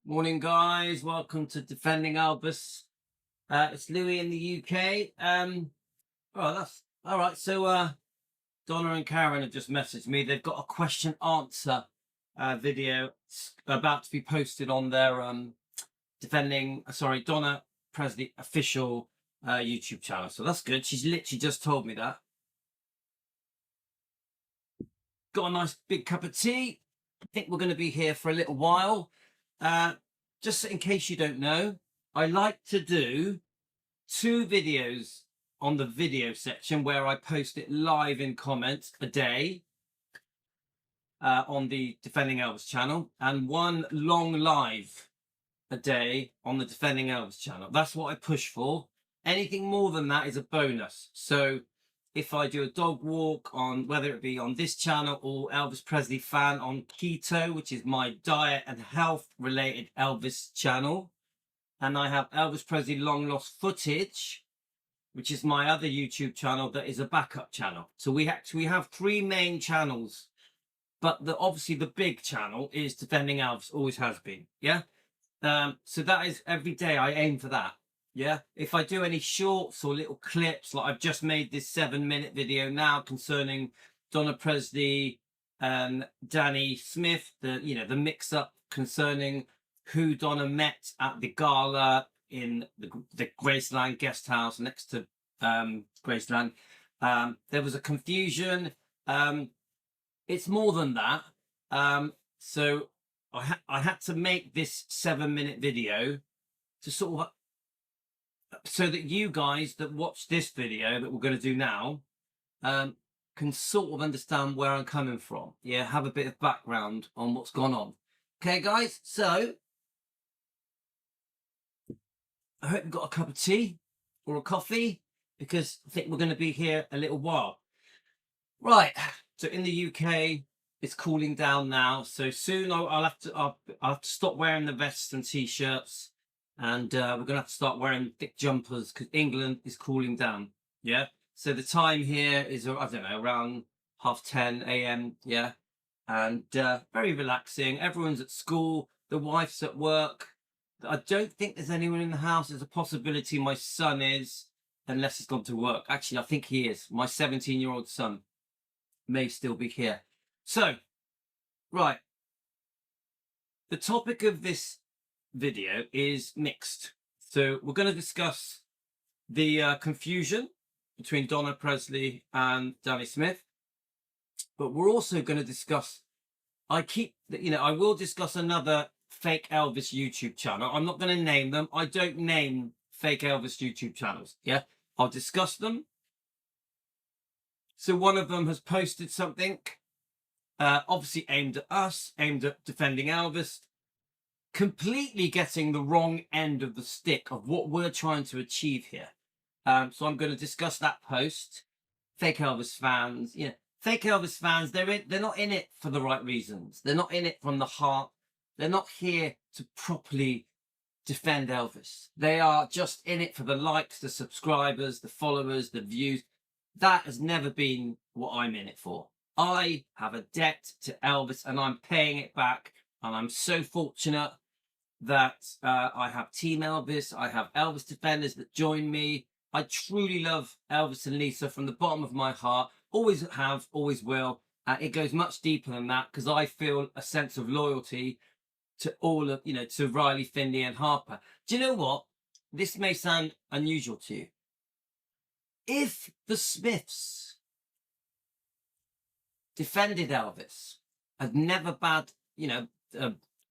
Morning, guys. Welcome to Defending Elvis. It's Louis in the UK. That's all right. So, Donna and Karen have just messaged me. They've got a question answer video about to be posted on their Donna Presley official YouTube channel. So that's good. She's literally just told me that. Got a nice big cup of tea. I think we're going to be here for a little while. Just in case you don't know, I like to do 2 videos on the video section where I post it live in comments a day on the Defending Elvis channel, and 1 long live a day on the Defending Elvis channel. That's what I push for. Anything more than that is a bonus. So if I do a dog walk on, whether it be on this channel or Elvis Presley Fan on Keto, which is my diet and health related Elvis channel, and I have Elvis Presley Long Lost Footage, which is my other YouTube channel that is a backup channel. So we have 3 main channels, but obviously the big channel is Defending Elvis, always has been. Yeah. So that is every day I aim for that. Yeah, if I do any shorts or little clips, like I've just made this 7-minute video now concerning Donna Presley and Danny Smith, the mix-up concerning who Donna met at the gala in the Graceland guest house next to Graceland. There was a confusion. It's more than that. So I had to make this 7-minute video to sort of, so that you guys that watch this video that we're going to do now can sort of understand where I'm coming from. Yeah, have a bit of background on what's gone on. Okay, guys, so I hope you've got a cup of tea or a coffee, because I think we're going to be here a little while. Right, so in the UK, it's cooling down now. So soon I'll have to stop wearing the vests and t-shirts. And we're going to have to start wearing thick jumpers because England is cooling down. Yeah. So the time here is, I don't know, around 10:30 a.m. Yeah. And very relaxing. Everyone's at school. The wife's at work. I don't think there's anyone in the house. There's a possibility my son is, unless he's gone to work. Actually, I think he is. My 17-year-old son may still be here. So, right. The topic of this video is mixed. So we're going to discuss the confusion between Donna Presley and Danny Smith, but we're also going to discuss, I will discuss another fake Elvis YouTube channel. I'm not going to name them. I don't name fake Elvis YouTube channels. Yeah, I'll discuss them. So one of them has posted something obviously aimed at us, aimed at Defending Elvis, completely getting the wrong end of the stick of what we're trying to achieve here. So I'm going to discuss that post. Fake Elvis fans, fake Elvis fans, they're not in it for the right reasons. They're not in it from the heart. They're not here to properly defend Elvis. They are just in it for the likes, the subscribers, the followers, the views. That has never been what I'm in it for. I have a debt to Elvis and I'm paying it back. And I'm so fortunate that I have Team Elvis. I have Elvis defenders that join me. I truly love Elvis and Lisa from the bottom of my heart. Always have, always will. It goes much deeper than that because I feel a sense of loyalty to all of, to Riley, Finley and Harper. Do you know what? This may sound unusual to you. If the Smiths defended Elvis, had never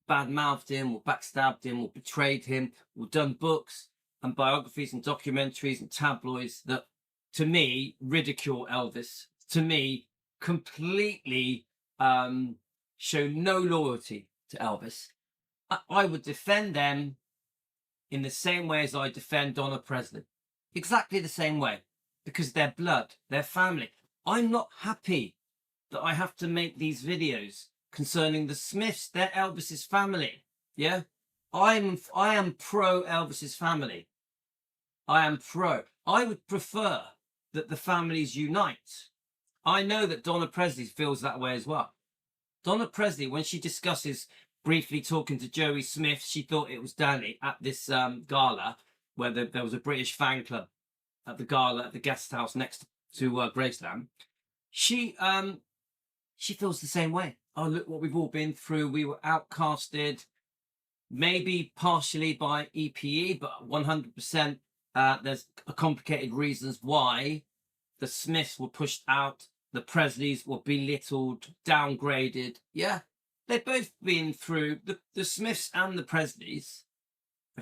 bad-mouthed him or backstabbed him or betrayed him or done books and biographies and documentaries and tabloids that, to me, ridicule Elvis, to me, completely show no loyalty to Elvis, I would defend them in the same way as I defend Donna Presley. Exactly the same way. Because they're blood, they're family. I'm not happy that I have to make these videos concerning the Smiths. They're Elvis's family. Yeah, I am pro Elvis's family. I am pro. I would prefer that the families unite. I know that Donna Presley feels that way as well. Donna Presley, when she discusses briefly talking to Joey Smith. She thought it was Danny at this gala where there was a British fan club at the gala at the guest house next to Graceland. She feels the same way. Oh, look what we've all been through. We were outcasted, maybe partially by EPE, but 100%. There's complicated reasons why the Smiths were pushed out. The Presleys were belittled, downgraded. Yeah, they've both been through, the Smiths and the Presleys,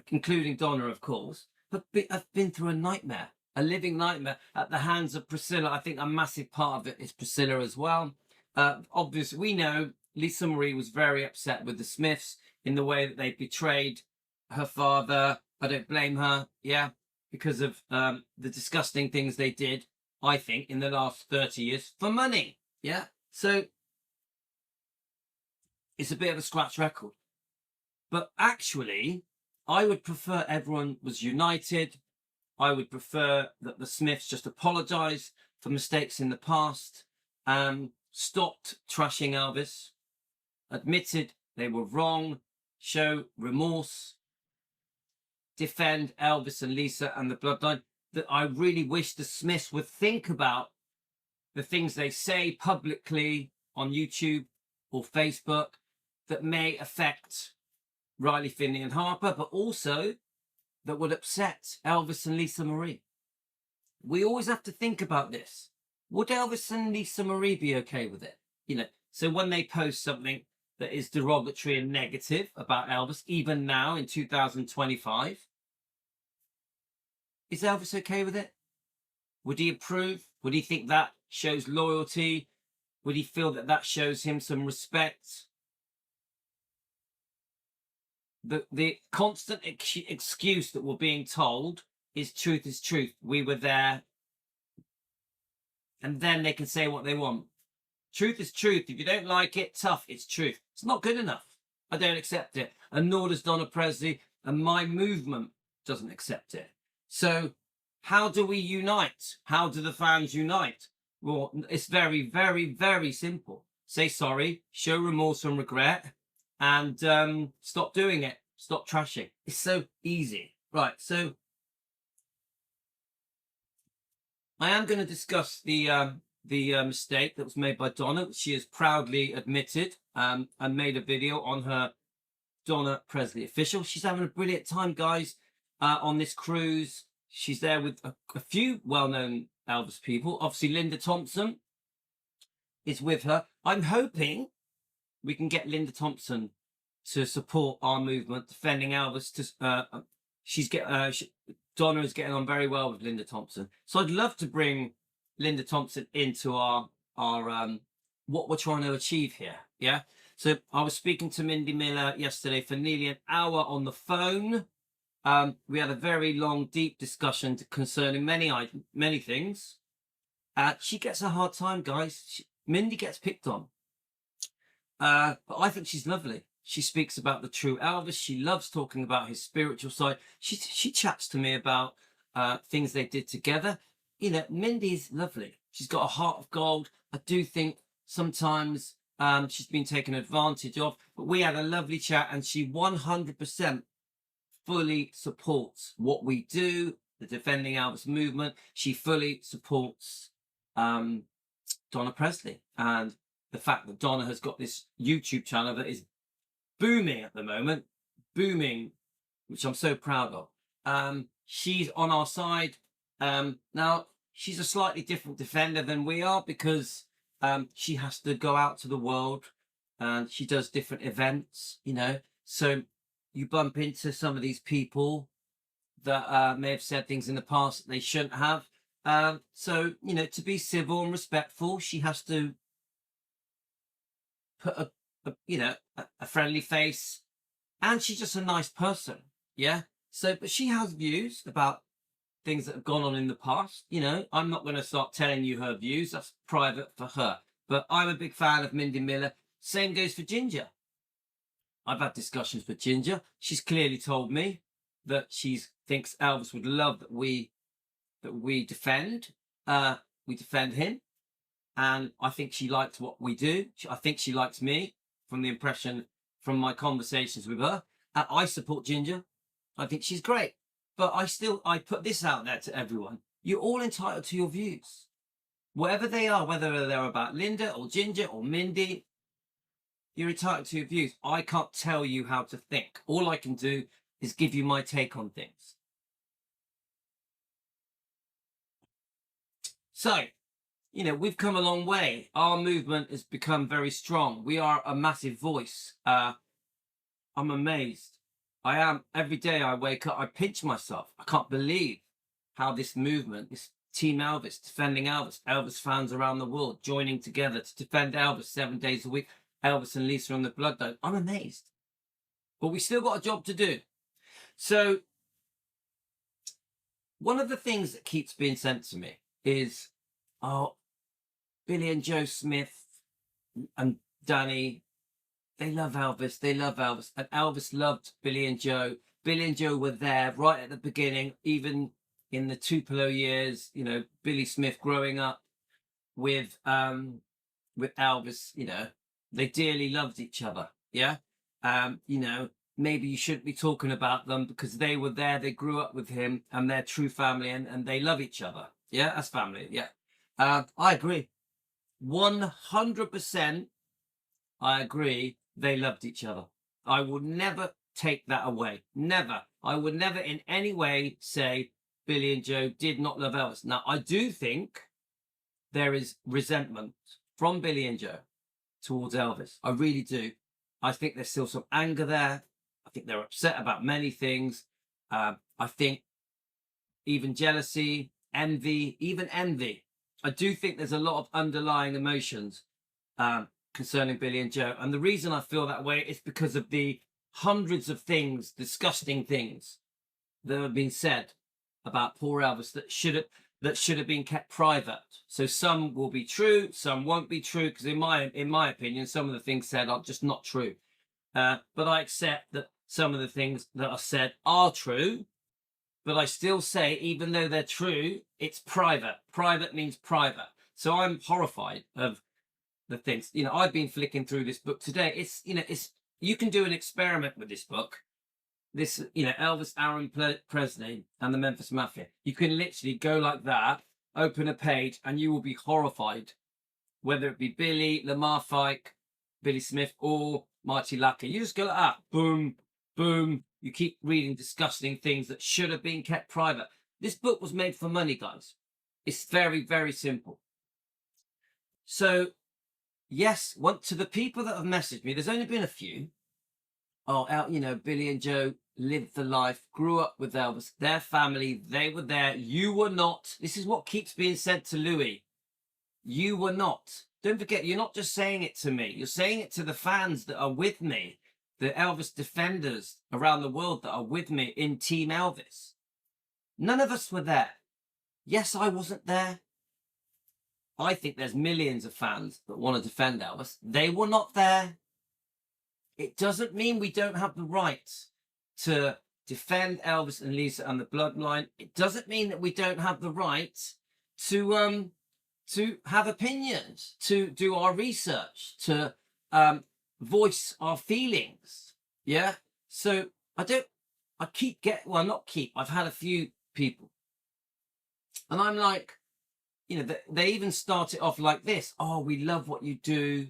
including Donna, of course, have been through a nightmare, a living nightmare at the hands of Priscilla. I think a massive part of it is Priscilla as well. Obviously, we know Lisa Marie was very upset with the Smiths in the way that they betrayed her father. I don't blame her, yeah, because of the disgusting things they did, I think, in the last 30 years for money, yeah? So it's a bit of a scratch record. But actually, I would prefer everyone was united. I would prefer that the Smiths just apologise for mistakes in the past, stopped trashing Elvis, admitted they were wrong, show remorse, defend Elvis and Lisa and the bloodline. That I really wish the Smiths would think about the things they say publicly on YouTube or Facebook that may affect Riley, Finney and Harper, but also that would upset Elvis and Lisa Marie. We always have to think about this. Would Elvis and Lisa Marie be okay with it? You know, so when they post something that is derogatory and negative about Elvis, even now in 2025, is Elvis okay with it? Would he approve? Would he think that shows loyalty? Would he feel that that shows him some respect? The constant excuse that we're being told is truth is truth. We were there. And then they can say what they want. Truth is truth. If you don't like it, tough, it's truth. It's not good enough. I don't accept it. And nor does Donna Presley, and my movement doesn't accept it. So how do we unite? How do the fans unite? Well, it's very, very, very simple. Say sorry, show remorse and regret, and stop doing it. Stop trashing. It's so easy. Right, so I am going to discuss the mistake that was made by Donna, which she has proudly admitted, and made a video on her Donna Presley official. She's having a brilliant time, guys, on this cruise. She's there with a few well-known Elvis people. Obviously, Linda Thompson is with her. I'm hoping we can get Linda Thompson to support our movement, defending Elvis. Donna is getting on very well with Linda Thompson. So I'd love to bring Linda Thompson into our what we're trying to achieve here. Yeah. So I was speaking to Mindy Miller yesterday for nearly an hour on the phone. We had a very long, deep discussion concerning many things. She gets a hard time, guys. Mindy gets picked on. But I think she's lovely. She speaks about the true Elvis. She loves talking about his spiritual side. She chats to me about things they did together. You know, Mindy's lovely. She's got a heart of gold. I do think sometimes she's been taken advantage of. But we had a lovely chat, and she 100% fully supports what we do, the Defending Elvis movement. She fully supports Donna Presley, and the fact that Donna has got this YouTube channel that is booming at the moment, which I'm so proud of. She's on our side. Now, she's a slightly different defender than we are, because she has to go out to the world and she does different events, you know. So you bump into some of these people that may have said things in the past that they shouldn't have. So, you know, to be civil and respectful, she has to put a friendly face, and she's just a nice person. Yeah. So, but she has views about things that have gone on in the past. You know, I'm not going to start telling you her views. That's private for her. But I'm a big fan of Mindy Miller. Same goes for Ginger. I've had discussions with Ginger. She's clearly told me that she thinks Elvis would love that we defend him, and I think she likes what we do. I think she likes me, from the impression from my conversations with her. I support Ginger. I think she's great. But I put this out there to everyone. You're all entitled to your views. Whatever they are, whether they're about Linda or Ginger or Mindy, you're entitled to your views. I can't tell you how to think. All I can do is give you my take on things. So, we've come a long way. Our movement has become very strong. We are a massive voice. I'm amazed. I am. Every day I wake up, I pinch myself. I can't believe how this movement, this Team Elvis, defending Elvis, Elvis fans around the world joining together to defend Elvis 7 days a week, Elvis and Lisa on the Bloodline. I'm amazed. But we still got a job to do. So one of the things that keeps being sent to me is, Billy and Joe Smith and Danny, they love Elvis. They love Elvis. And Elvis loved Billy and Joe. Billy and Joe were there right at the beginning, even in the Tupelo years, Billy Smith growing up with Elvis, they dearly loved each other. Yeah. Maybe you shouldn't be talking about them because they were there. They grew up with him and they're true family and they love each other. Yeah. That's family. Yeah. I agree. 100%. I agree. They loved each other. I will never take that away. Never. I would never in any way say Billy and Joe did not love Elvis. Now, I do think there is resentment from Billy and Joe towards Elvis. I really do. I think there's still some anger there. I think they're upset about many things. I think even jealousy, envy, even envy. I do think there's a lot of underlying emotions concerning Billy and Joe. And the reason I feel that way is because of the hundreds of things, disgusting things that have been said about poor Elvis that should have been kept private. So some will be true, some won't be true, because in my opinion, some of the things said are just not true. But I accept that some of the things that are said are true. But I still say, even though they're true, it's private. Private means private. So I'm horrified of the things. I've been flicking through this book today. You can do an experiment with this book. This, Elvis, Aaron Presley and the Memphis Mafia. You can literally go like that, open a page, and you will be horrified, whether it be Billy, Lamar Fike, Billy Smith, or Marty Lackey. You just go like that, boom, boom. You keep reading disgusting things that should have been kept private. This book was made for money, guys. It's very, very simple. So, yes, to the people that have messaged me, there's only been a few. Billy and Joe lived the life, grew up with Elvis, their family, they were there. You were not. This is what keeps being said to Louis. You were not. Don't forget, you're not just saying it to me. You're saying it to the fans that are with me, the Elvis defenders around the world that are with me in Team Elvis. None of us were there. Yes, I wasn't there. I think there's millions of fans that want to defend Elvis. They were not there. It doesn't mean we don't have the right to defend Elvis and Lisa and the Bloodline. It doesn't mean that we don't have the right to have opinions, to do our research, to voice our feelings. Yeah. So I've had a few people, and I'm like, they even start it off like this. Oh, we love what you do.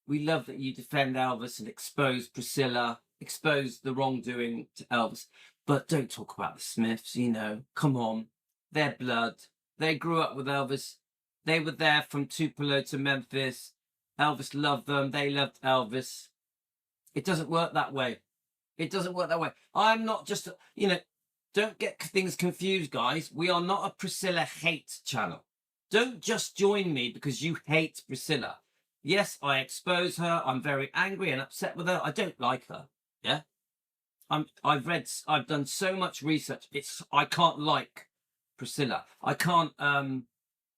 We love that you defend Elvis and expose Priscilla, expose the wrongdoing to Elvis. But don't talk about the Smiths, come on. Their blood. They grew up with Elvis. They were there from Tupelo to Memphis. Elvis loved them. They loved Elvis. It doesn't work that way. It doesn't work that way. I'm not just, don't get things confused, guys. We are not a Priscilla hate channel. Don't just join me because you hate Priscilla. Yes, I expose her. I'm very angry and upset with her. I don't like her. Yeah. I've done so much research. I can't like Priscilla. I can't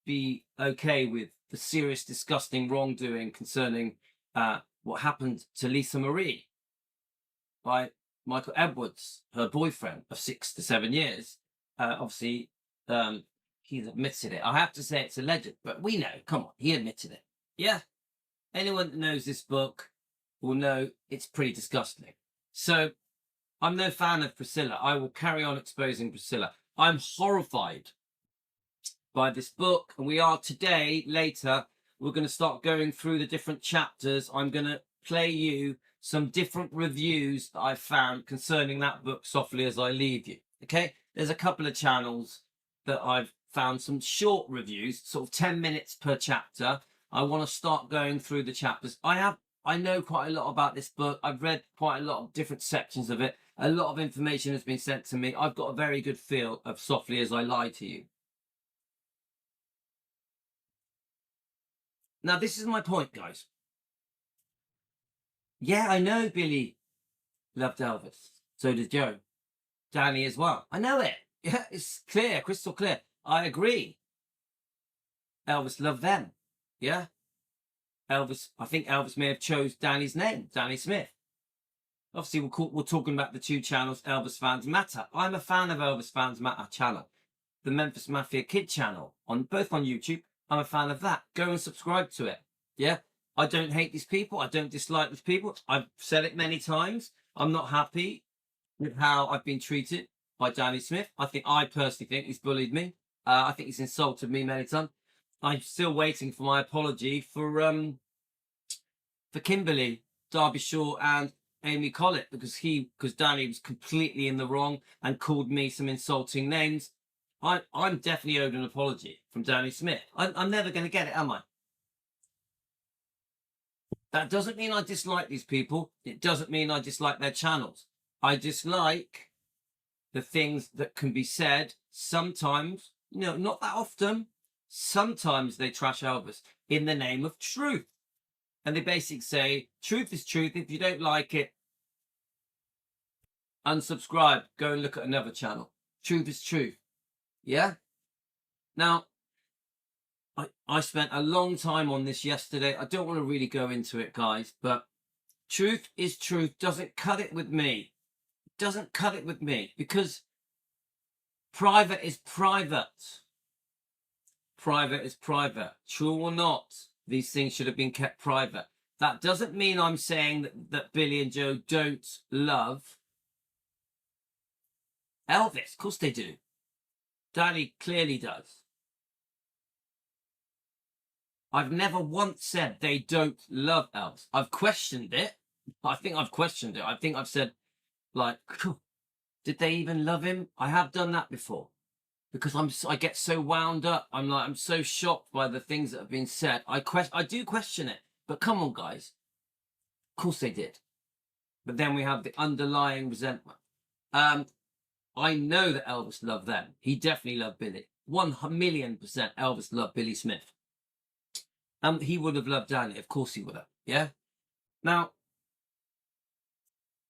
be okay with the serious, disgusting wrongdoing concerning what happened to Lisa Marie by Michael Edwards, her boyfriend of 6 to 7 years. Obviously, he's admitted it. I have to say it's alleged, but we know. Come on, he admitted it. Yeah. Anyone that knows this book will know it's pretty disgusting. So I'm no fan of Priscilla. I will carry on exposing Priscilla. I'm horrified by this book, and we are today, later, we're going to start going through the different chapters. I'm going to play you some different reviews that I've found concerning that book, Softly As I Leave You. Okay, there's a couple of channels that I've found some short reviews, sort of 10 minutes per chapter. I want to start going through the chapters. I know quite a lot about this book. I've read quite a lot of different sections of it. A lot of information has been sent to me. I've got a very good feel of Softly As I Lie to You. Now, this is my point, guys. Yeah, I know Billy loved Elvis. So did Joe. Danny as well. I know it. Yeah, it's clear, crystal clear. I agree. Elvis loved them. Yeah. Elvis, I think Elvis may have chose Danny's name, Danny Smith. Obviously, we're talking about the two channels, Elvis Fans Matter. I'm a fan of Elvis Fans Matter channel. The Memphis Mafia Kid channel, both on YouTube. I'm a fan of that. Go and subscribe to it. Yeah. I don't hate these people. I don't dislike these people. I've said it many times. I'm not happy with how I've been treated by Danny Smith. I personally think he's bullied me. I think he's insulted me many times. I'm still waiting for my apology for Kimberly, Derbyshire, and Amy Collett, because Danny was completely in the wrong and called me some insulting names. I'm definitely owed an apology from Danny Smith. I'm never going to get it, am I? That doesn't mean I dislike these people. It doesn't mean I dislike their channels. I dislike the things that can be said sometimes, not that often. Sometimes they trash Elvis in the name of truth. And they basically say, truth is truth. If you don't like it, unsubscribe. Go and look at another channel. Truth is truth. Yeah? Now, I spent a long time on this yesterday. I don't want to really go into it, guys, but truth is truth doesn't cut it with me. It doesn't cut it with me, because private is private. Private is private. True or not, these things should have been kept private. That doesn't mean I'm saying that Billy and Joe don't love Elvis. Of course they do. Danny clearly does. I've never once said they don't love Elvis. I've questioned it. I think I've questioned it. I think I've said, like, did they even love him? I have done that before, because I get so wound up. I'm so shocked by the things that have been said. I do question it. But come on, guys. Of course they did. But then we have the underlying resentment. I know that Elvis loved them. He definitely loved Billy. 1,000,000% Elvis loved Billy Smith. He would have loved Danny. Of course he would have. Yeah? Now,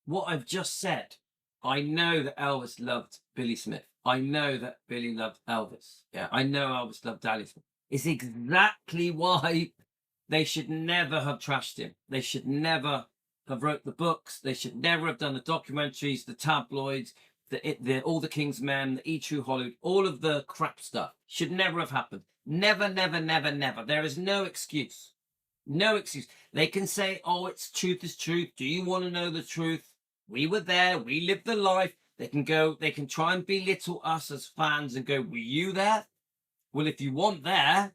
what I've just said, I know that Elvis loved Billy Smith. I know that Billy loved Elvis. Yeah, I know Elvis loved Danny Smith. It's exactly why they should never have trashed him. They should never have wrote the books. They should never have done the documentaries, the tabloids, all the King's Men, the True Hollywood, all of the crap stuff. Should never have happened. Never, never, never, never. There is no excuse. No excuse. They can say, oh, it's truth is truth. Do you want to know the truth? We were there. We lived the life. They can try and belittle us as fans and go, were you there? Well, if you weren't there,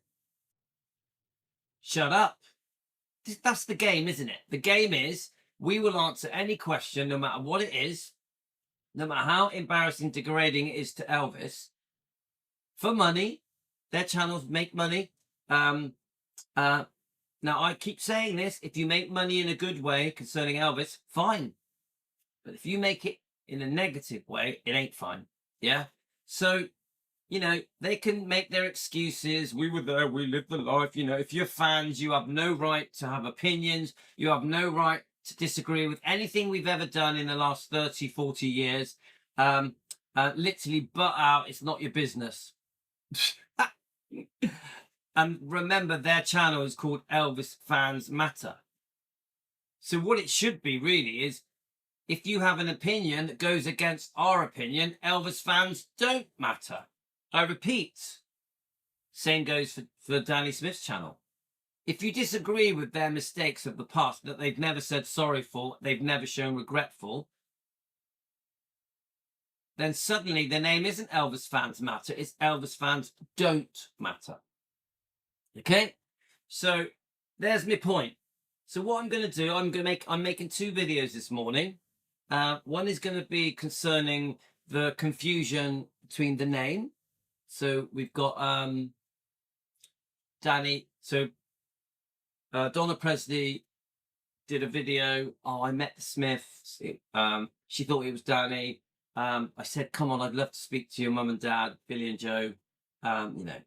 shut up. That's the game, isn't it? The game is, we will answer any question, no matter what it is, no matter how embarrassing, degrading it is to Elvis, for money. Their channels make money. Now, I keep saying this, if you make money in a good way concerning Elvis, fine. But if you make it in a negative way, it ain't fine. Yeah? So, they can make their excuses. We were there, we lived the life. If you're fans, you have no right to have opinions. You have no right to disagree with anything we've ever done in the last 30, 40 years. Literally butt out. It's not your business. And remember, their channel is called Elvis Fans Matter. So what it should be really is, if you have an opinion that goes against our opinion, Elvis fans don't matter. I repeat, same goes for Danny Smith's channel. if you disagree with their mistakes of the past that they've never said sorry for, they've never shown regret for, then suddenly the name isn't Elvis Fans Matter, it's Elvis Fans Don't Matter. Okay? So there's my point. So what I'm going to do, I'm making 2 videos this morning. One is going to be concerning the confusion between the name. So we've got Danny. So Donna Presley did a video. Oh, I met the Smiths. She thought it was Danny. I said, come on, I'd love to speak to your mum and dad, Billy and Joe.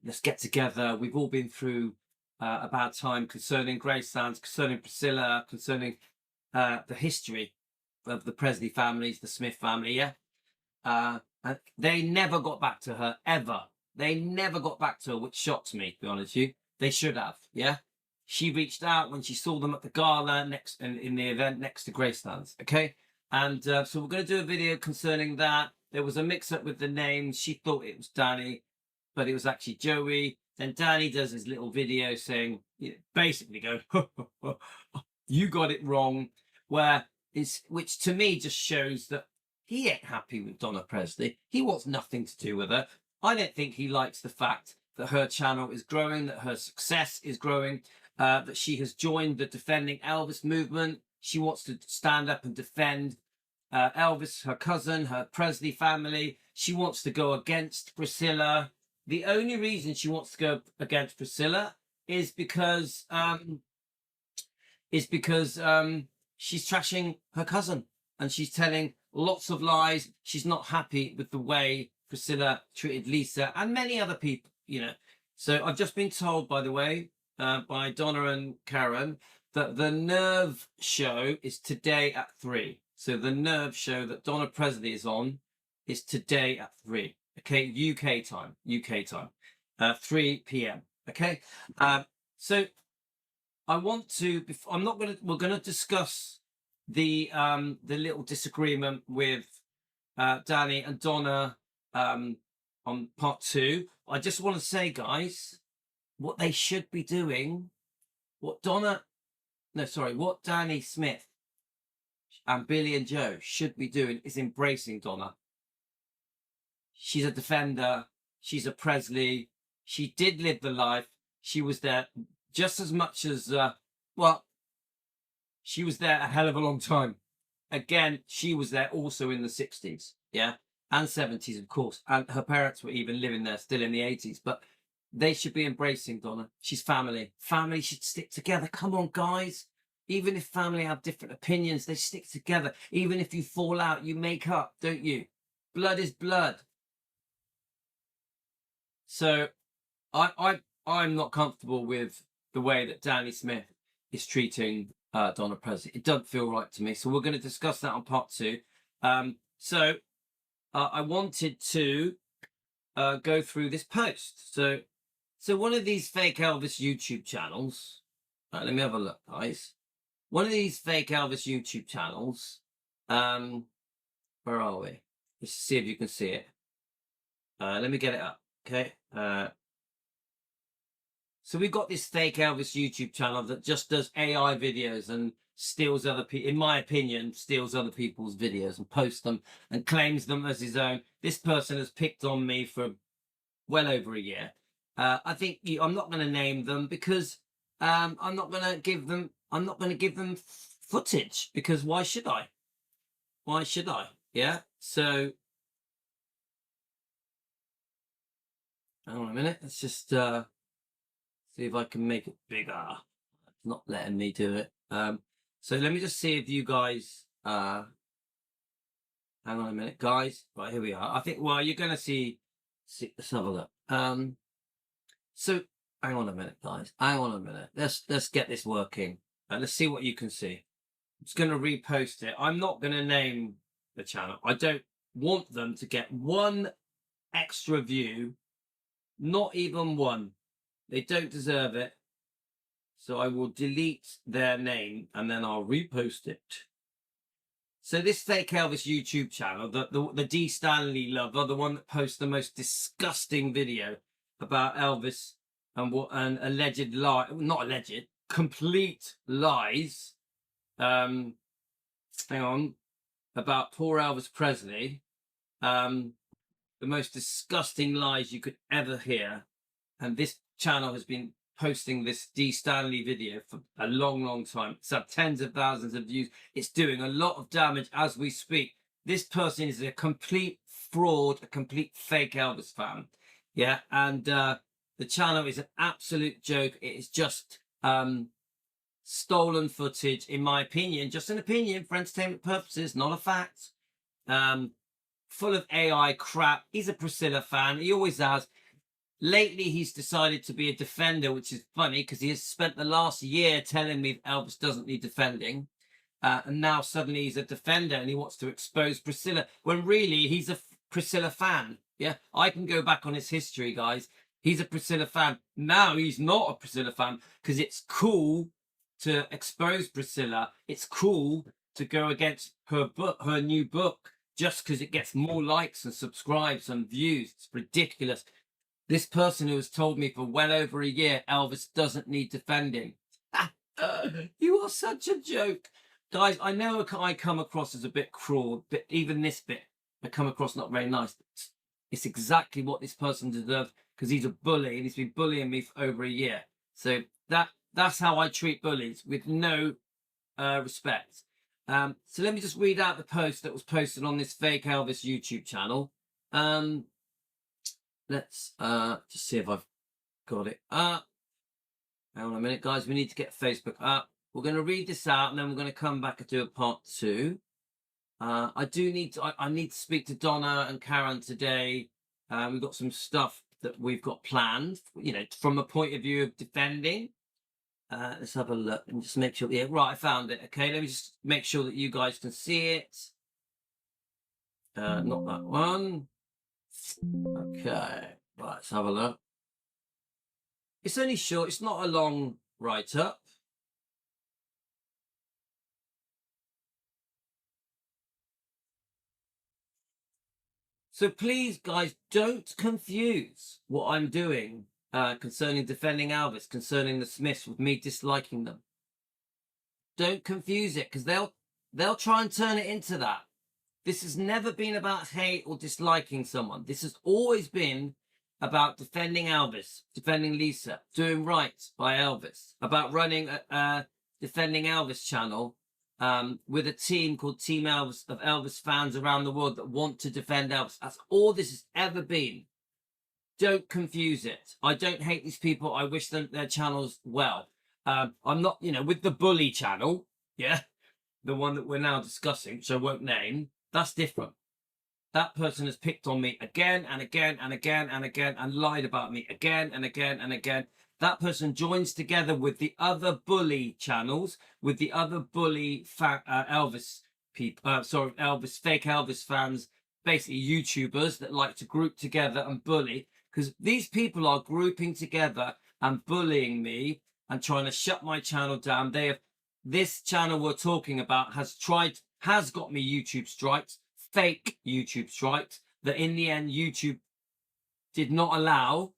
Let's get together. We've all been through a bad time concerning Graceland, concerning Priscilla, concerning the history of the Presley families, the Smith family, yeah? And they never got back to her, ever. They never got back to her, which shocks me, to be honest with you. They should have, yeah? She reached out when she saw them at the gala in the event next to Graceland's, okay? And so we're going to do a video concerning that. There was a mix-up with the names. She thought it was Danny, but it was actually Joey. Then Danny does his little video saying, basically go, you got it wrong, which to me just shows that he ain't happy with Donna Presley. He wants nothing to do with her. I don't think he likes the fact that her channel is growing, that her success is growing, that she has joined the Defending Elvis movement. She wants to stand up and defend Elvis, her cousin, her Presley family. She wants to go against Priscilla. The only reason she wants to go against Priscilla is because she's trashing her cousin and she's telling lots of lies. She's not happy with the way Priscilla treated Lisa and many other people, So I've just been told, by the way, by Donna and Karen, that the Nerve show is today at 3. So the Nerve show that Donna Presley is on is today at 3. Okay, UK time, 3 p.m. Okay, so I want to. We're going to discuss the little disagreement with Danny and Donna on part 2. I just want to say, guys, what they should be doing, what Danny Smith and Billy and Joe should be doing is embracing Donna. She's a defender. She's a Presley. She did live the life. She was there just as much as, she was there a hell of a long time. Again, she was there also in the 60s, yeah, and 70s, of course. And her parents were even living there still in the 80s. But they should be embracing Donna. She's family. Family should stick together. Come on, guys. Even if family have different opinions, they stick together. Even if you fall out, you make up, don't you? Blood is blood. So I'm not comfortable with the way that Danny Smith is treating Donna Presley. It doesn't feel right to me. So we're going to discuss that on part 2. So I wanted to go through this post. So one of these fake Elvis YouTube channels, let me have a look, guys. One of these fake Elvis YouTube channels, where are we? Let's see if you can see it. Let me get it up. Okay. So we've got this fake Elvis YouTube channel that just does AI videos and steals other people, in my opinion, steals other people's videos and posts them and claims them as his own. This person has picked on me for well over a year. I think I'm not going to name them because I'm not going to give them footage, because why should I? Why should I? Yeah. So hang on a minute. Let's just see if I can make it bigger. It's not letting me do it. So let me just see if you guys. Hang on a minute, guys. Right, here we are. I think. Well, you're going to see. Let's have a look. So hang on a minute, guys. Hang on a minute. Let's get this working. Let's see what you can see. I'm just going to repost it. I'm not going to name the channel. I don't want them to get one extra view. Not even one. They don't deserve it. So I will delete their name and then I'll repost it. So this fake Elvis YouTube channel, the D. Stanley lover, the one that posts the most disgusting video about Elvis and alleged lie, not alleged, complete lies. Hang on, about poor Elvis Presley. The most disgusting lies you could ever hear. And this channel has been posting this D. Stanley video for a long time. It's had tens of thousands of views. It's doing a lot of damage as we speak. This person is a complete fraud, a complete fake Elvis fan. Yeah, and the channel is an absolute joke. It is just stolen footage, in my opinion, just an opinion for entertainment purposes, not a fact. Full of AI crap. He's a Priscilla fan. He always has. Lately, he's decided to be a defender, which is funny because he has spent the last year telling me that Elvis doesn't need defending. And now suddenly he's a defender and he wants to expose Priscilla when really he's a Priscilla fan. Yeah, I can go back on his history, guys. He's a Priscilla fan. Now he's not a Priscilla fan because it's cool to expose Priscilla. It's cool to go against her book, her new book, just because it gets more likes and subscribes and views. It's ridiculous. This person who has told me for well over a year Elvis doesn't need defending. You are such a joke. Guys, I know I come across as a bit cruel, but even this bit, I come across not very nice. It's exactly what this person deserves because he's a bully and he's been bullying me for over a year. So that's how I treat bullies, with no respect. So let me just read out the post that was posted on this fake Elvis YouTube channel. Let's just see if I've got it up. Hang on a minute, guys. We need to get Facebook up. We're going to read this out and then we're going to come back and do a part 2. I need to speak to Donna and Karen today. We've got some stuff that we've got planned, you know, from a point of view of defending. Let's have a look and just make sure. Yeah, right, I found it. Okay, let me just make sure that you guys can see it. Not that one. Okay, right, let's have a look. It's only short. It's not a long write-up. So please, guys, don't confuse what I'm doing concerning defending Elvis, concerning the Smiths, with me disliking them. Don't confuse it, because they'll try and turn it into that. This has never been about hate or disliking someone. This has always been about defending Elvis, defending Lisa, doing right by Elvis, about running a defending Elvis channel with a team called Team Elvis of Elvis fans around the world that want to defend Elvis. That's all this has ever been. Don't confuse it. I don't hate these people. I wish them their channels well. I'm not, you know, with the bully channel, yeah, the one that we're now discussing, which I won't name, that's different. That person has picked on me again and again and again and again and lied about me again and again and again. That person joins together with the other bully channels, with the other bully Elvis people, Elvis, fake Elvis fans, basically YouTubers that like to group together and bully, because these people are grouping together and bullying me and trying to shut my channel down. This channel we're talking about has got me YouTube strikes, fake YouTube strikes, that in the end YouTube did not allow.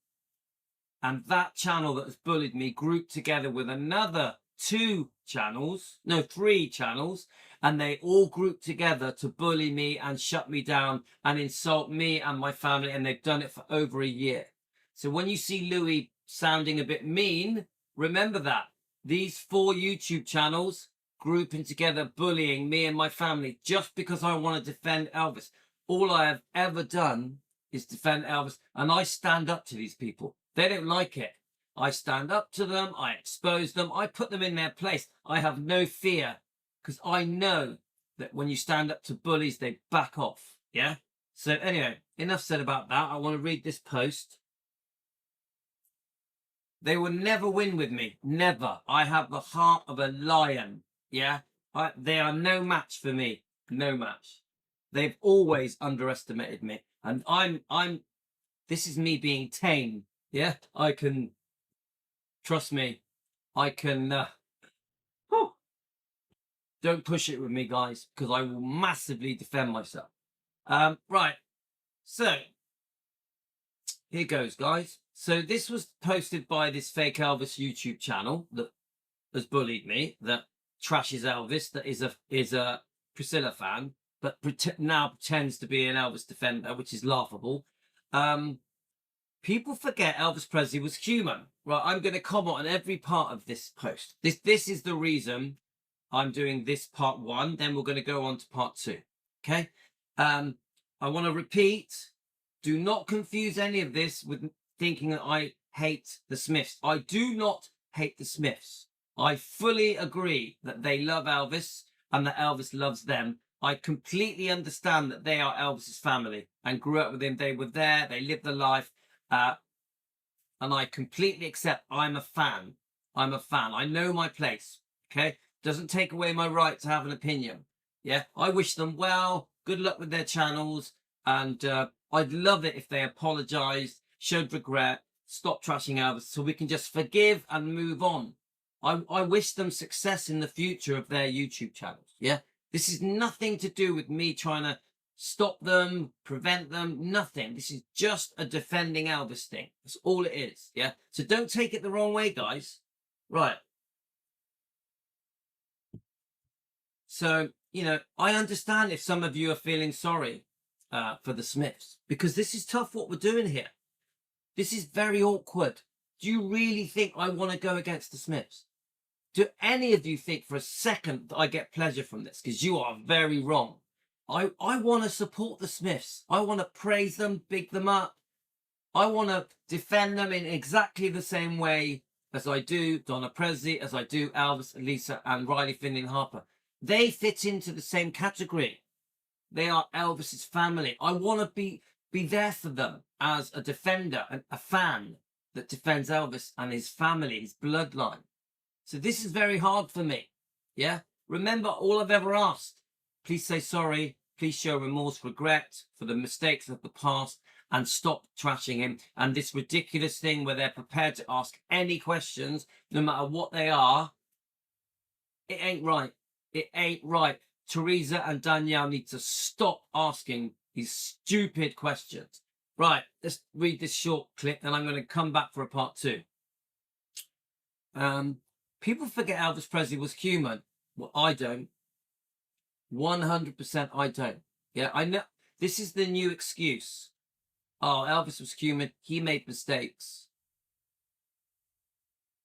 And that channel that has bullied me grouped together with another 3 channels, and they all grouped together to bully me and shut me down and insult me and my family, and they've done it for over a year. So when you see Louis sounding a bit mean, remember that. These 4 YouTube channels grouping together, bullying me and my family just because I want to defend Elvis. All I have ever done is defend Elvis, and I stand up to these people. They don't like it. I stand up to them. I expose them. I put them in their place. I have no fear because I know that when you stand up to bullies, they back off. Yeah? So anyway, enough said about that. I want to read this post. They will never win with me. Never. I have the heart of a lion. Yeah? They are no match for me. No match. They've always underestimated me. And this is me being tame. Yeah, I can, trust me, I can, don't push it with me, guys, because I will massively defend myself. Right, so, here goes, guys. So this was posted by this fake Elvis YouTube channel that has bullied me, that trashes Elvis, that is a Priscilla fan, but now pretends to be an Elvis defender, which is laughable. People forget Elvis Presley was human. Right, I'm going to comment on every part of this post. This is the reason I'm doing this part 1. Then we're going to go on to part 2. Okay. I want to repeat. Do not confuse any of this with thinking that I hate the Smiths. I do not hate the Smiths. I fully agree that they love Elvis and that Elvis loves them. I completely understand that they are Elvis's family and grew up with him. They were there. They lived the life. And I completely accept I'm a fan. I'm a fan. I know my place. Okay. Doesn't take away my right to have an opinion. Yeah. I wish them well. Good luck with their channels. And I'd love it if they apologized, showed regret, stopped trashing Elvis so we can just forgive and move on. I wish them success in the future of their YouTube channels. Yeah. This is nothing to do with me trying to stop them, prevent them, nothing. This is just a defending Elvis thing. That's all it is. Yeah. So don't take it the wrong way, guys. Right. So, you know, I understand if some of you are feeling sorry for the Smiths, because this is tough what we're doing here. This is very awkward. Do you really think I want to go against the Smiths? Do any of you think for a second that I get pleasure from this? Because you are very wrong. I want to support the Smiths. I want to praise them, big them up. I want to defend them in exactly the same way as I do Donna Presley, as I do Elvis, Lisa, and Riley Finley and Harper. They fit into the same category. They are Elvis's family. I want to be there for them as a defender, a fan that defends Elvis and his family, his bloodline. So this is very hard for me. Yeah. Remember, all I've ever asked, please say sorry. Please show remorse, regret for the mistakes of the past and stop trashing him. And this ridiculous thing where they're prepared to ask any questions, no matter what they are, it ain't right. It ain't right. Teresa and Danielle need to stop asking these stupid questions. Right, let's read this short clip, and I'm going to come back for a part 2. People forget Elvis Presley was human. Well, I don't. 100% I don't. Yeah, I know. This is the new excuse. Oh, Elvis was human. He made mistakes.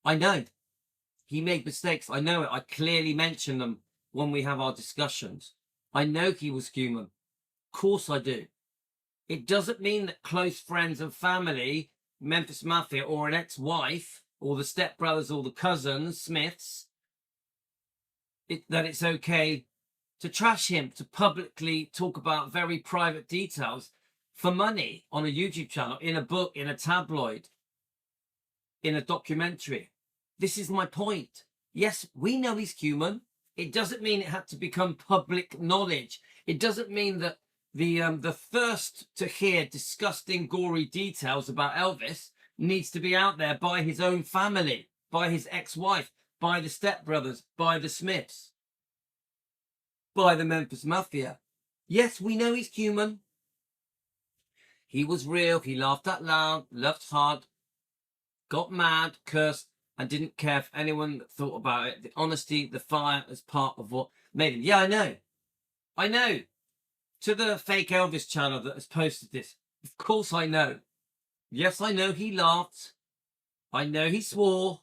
I know. He made mistakes. I know it. I clearly mention them when we have our discussions. I know he was human. Of course I do. It doesn't mean that close friends and family, Memphis Mafia, or an ex-wife, or the stepbrothers, or the cousins, Smiths, that it's okay to trash him, to publicly talk about very private details for money on a YouTube channel, in a book, in a tabloid, in a documentary. This is my point. Yes, we know he's human. It doesn't mean it had to become public knowledge. It doesn't mean that the thirst to hear disgusting, gory details about Elvis needs to be out there by his own family, by his ex-wife, by the stepbrothers, by the Smiths, by the Memphis Mafia. Yes, we know he's human. He was real. He laughed out loud, loved hard, got mad, cursed, and didn't care if anyone thought about it. The honesty, the fire is part of what made him. Yeah, I know. I know. To the fake Elvis channel that has posted this, of course I know. Yes, I know he laughed. I know he swore.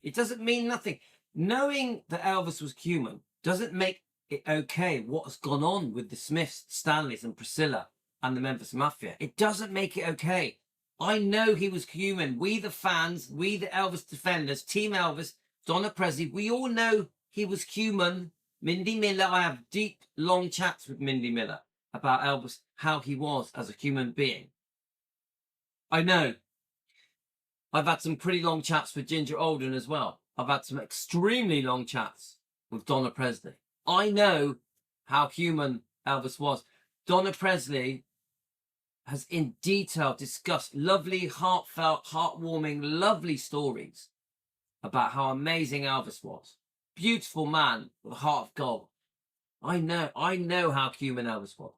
It doesn't mean nothing. Knowing that Elvis was human doesn't make it okay what has gone on with the Smiths, Stanleys and Priscilla and the Memphis Mafia. It doesn't make it okay. I know he was human. We the fans, we the Elvis defenders, Team Elvis, Donna Presley, we all know he was human. Mindy Miller, I have deep, long chats with Mindy Miller about Elvis, how he was as a human being. I know. I've had some pretty long chats with Ginger Alden as well. I've had some extremely long chats with Donna Presley. I know how human Elvis was. Donna Presley has in detail discussed lovely, heartfelt, heartwarming, lovely stories about how amazing Elvis was. Beautiful man with a heart of gold. I know how human Elvis was.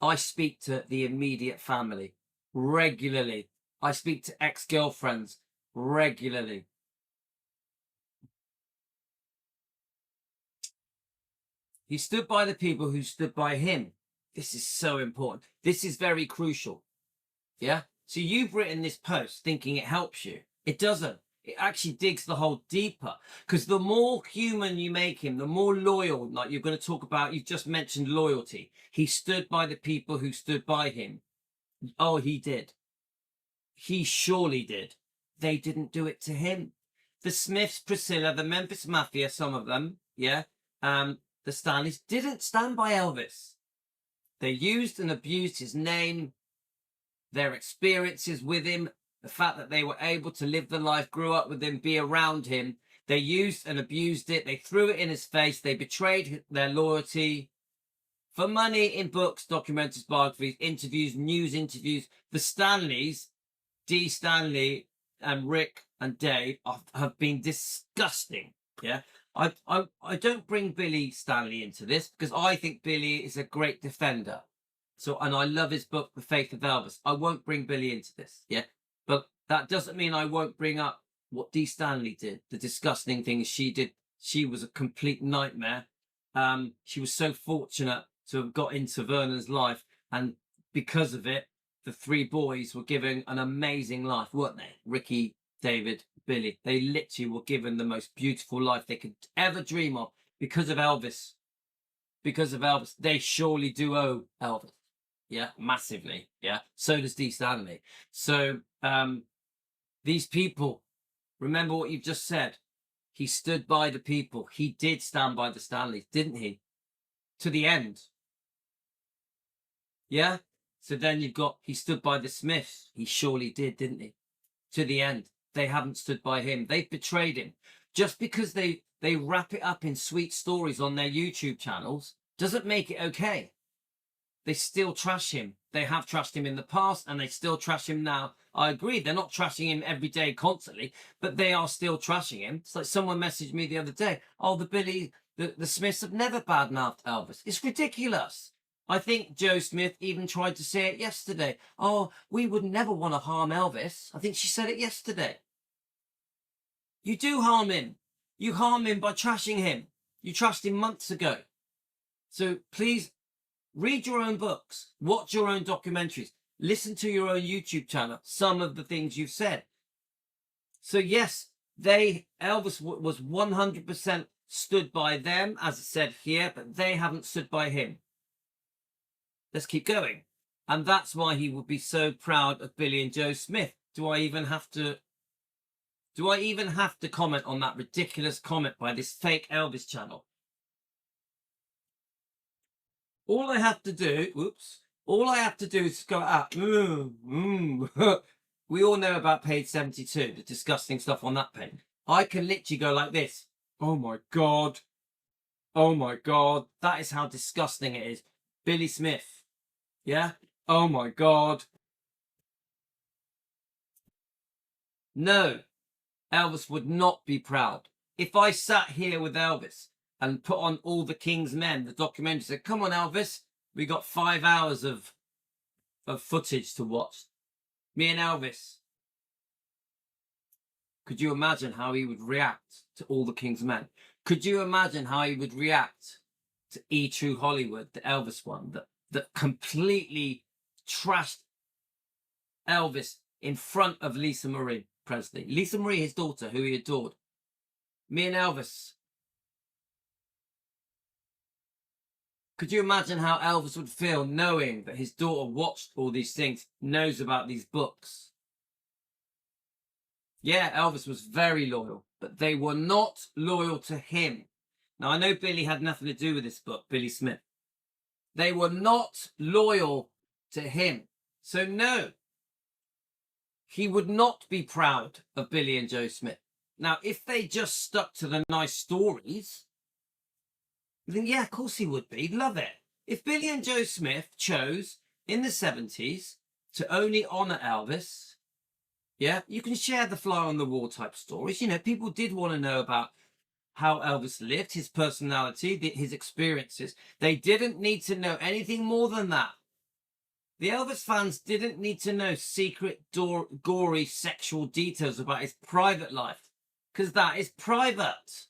I speak to the immediate family regularly. I speak to ex-girlfriends regularly. He stood by the people who stood by him. This is so important. This is very crucial. Yeah. So you've written this post thinking it helps you. It doesn't. It actually digs the hole deeper, because the more human you make him, the more loyal. Like you're going to talk about, you've just mentioned loyalty. He stood by the people who stood by him. Oh, he did. He surely did. They didn't do it to him. The Smiths, Priscilla, the Memphis Mafia, some of them, yeah, the Stanleys didn't stand by Elvis. They used and abused his name, their experiences with him, the fact that they were able to live the life, grew up with him, be around him. They used and abused it. They threw it in his face. They betrayed their loyalty for money in books, documentaries, biographies, interviews, news interviews. The Stanleys, Dee Stanley and Rick and Dave, have been disgusting. Yeah. I don't bring Billy Stanley into this because I think Billy is a great defender. So, and I love his book, The Faith of Elvis. I won't bring Billy into this. Yeah. But that doesn't mean I won't bring up what Dee Stanley did, the disgusting things she did. She was a complete nightmare. She was so fortunate to have got into Vernon's life, and because of it, the three boys were given an amazing life, weren't they? Ricky, David, Billy. They literally were given the most beautiful life they could ever dream of because of Elvis. Because of Elvis. They surely do owe Elvis. Yeah, massively. Yeah. So does Dee Stanley. So these people, remember what you've just said. He stood by the people. He did stand by the Stanleys, didn't he? To the end. Yeah. So then you've got, he stood by the Smiths. He surely did, didn't he? To the end. They haven't stood by him. They've betrayed him. Just because they wrap it up in sweet stories on their YouTube channels doesn't make it okay. They still trash him. They have trashed him in the past and they still trash him now. I agree. They're not trashing him every day constantly, but they are still trashing him. It's like someone messaged me the other day. Oh, the Smiths have never badmouthed Elvis. It's ridiculous. I think Joe Smith even tried to say it yesterday. Oh, we would never want to harm Elvis. I think she said it yesterday. You do harm him. You harm him by trashing him. You trashed him months ago. So please read your own books, watch your own documentaries, listen to your own YouTube channel, some of the things you've said. So yes, Elvis was 100% stood by them, as I said here, but they haven't stood by him. Let's keep going. And that's why he would be so proud of Billy and Joe Smith. Do I even have to comment on that ridiculous comment by this fake Elvis channel? All I have to do, all I have to do is go out. We all know about page 72, the disgusting stuff on that page. I can literally go like this. Oh my God. Oh my God. That is how disgusting it is. Billy Smith. Yeah? Oh my God. No, Elvis would not be proud. If I sat here with Elvis and put on All the King's Men, the documentary, said, come on, Elvis, we got 5 hours of footage to watch. Me and Elvis. Could you imagine how he would react to All the King's Men? Could you imagine how he would react to E True Hollywood, the Elvis one, that completely trashed Elvis in front of Lisa Marie Presley? Lisa Marie, his daughter, who he adored. Me and Elvis. Could you imagine how Elvis would feel knowing that his daughter watched all these things, knows about these books? Yeah, Elvis was very loyal, but they were not loyal to him. Now, I know Billy had nothing to do with this book, Billy Smith. They were not loyal to him. So no, he would not be proud of Billy and Joe Smith. Now, if they just stuck to the nice stories, then yeah, of course he would be. He'd love it. If Billy and Joe Smith chose in the 70s to only honour Elvis, yeah, you can share the fly on the wall type stories. You know, people did want to know about how Elvis lived, his personality, his experiences. They didn't need to know anything more than that. The Elvis fans didn't need to know secret, gory sexual details about his private life, because that is private.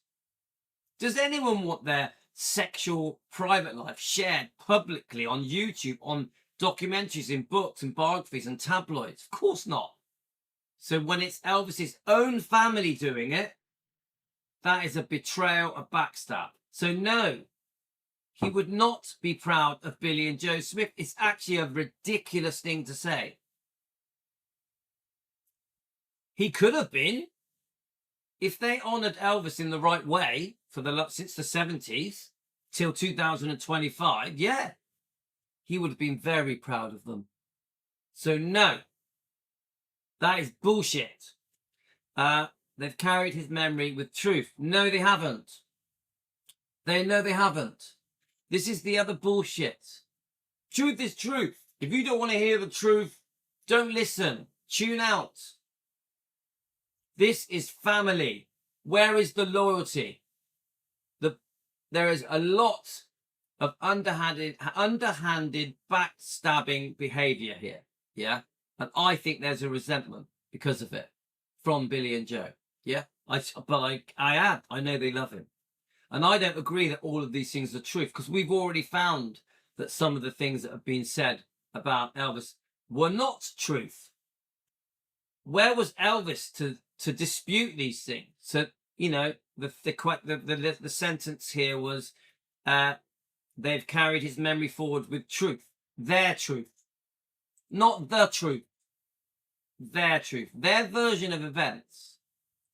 Does anyone want their sexual private life shared publicly on YouTube, on documentaries, in books and biographies and tabloids? Of course not. So when it's Elvis's own family doing it, that is a betrayal, a backstab. So no, he would not be proud of Billy and Joe Smith. It's actually a ridiculous thing to say. He could have been, if they honoured Elvis in the right way for since the 70s till 2025. Yeah, he would have been very proud of them. So no, that is bullshit. They've carried his memory with truth. No, they haven't. They haven't. This is the other bullshit. Truth is truth. If you don't want to hear the truth, don't listen. Tune out. This is family. Where is the loyalty? There is a lot of underhanded backstabbing behaviour here. Yeah? And I think there's a resentment because of it from Billy and Joe. Yeah? I know they love him. And I don't agree that all of these things are truth, because we've already found that some of the things that have been said about Elvis were not truth. Where was Elvis to dispute these things? So, you know, the sentence here was, they've carried his memory forward with truth. Their truth. Not the truth. Their truth. Their version of events.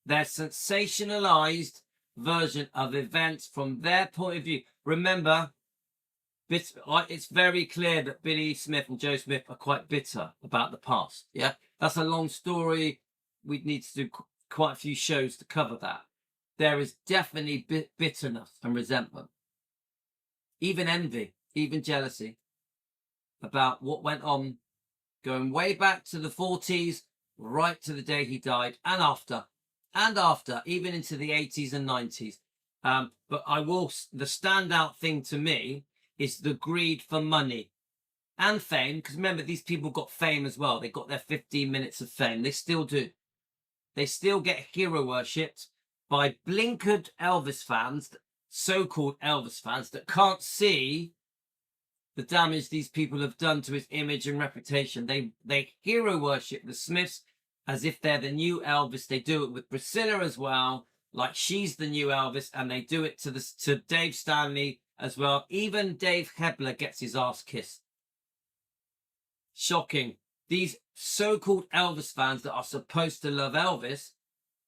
Their sensationalized version of events from their point of view. Remember, it's very clear that Billy Smith and Joe Smith are quite bitter about the past. Yeah, that's a long story. We'd need to do quite a few shows to cover that. There is definitely bitterness and resentment, even envy, even jealousy about what went on, going way back to the 40s, right to the day he died, and after, even into the 80s and 90s. But the standout thing to me is the greed for money and fame, because remember, these people got fame as well. They got their 15 minutes of fame. They still do. They still get hero worshipped by blinkered Elvis fans, so-called Elvis fans, that can't see the damage these people have done to his image and reputation. They hero worship the Smiths as if they're the new Elvis. They do it with Priscilla as well, like she's the new Elvis, and they do it to Dave Stanley as well. Even Dave Hebler gets his ass kissed. Shocking. These so-called Elvis fans that are supposed to love Elvis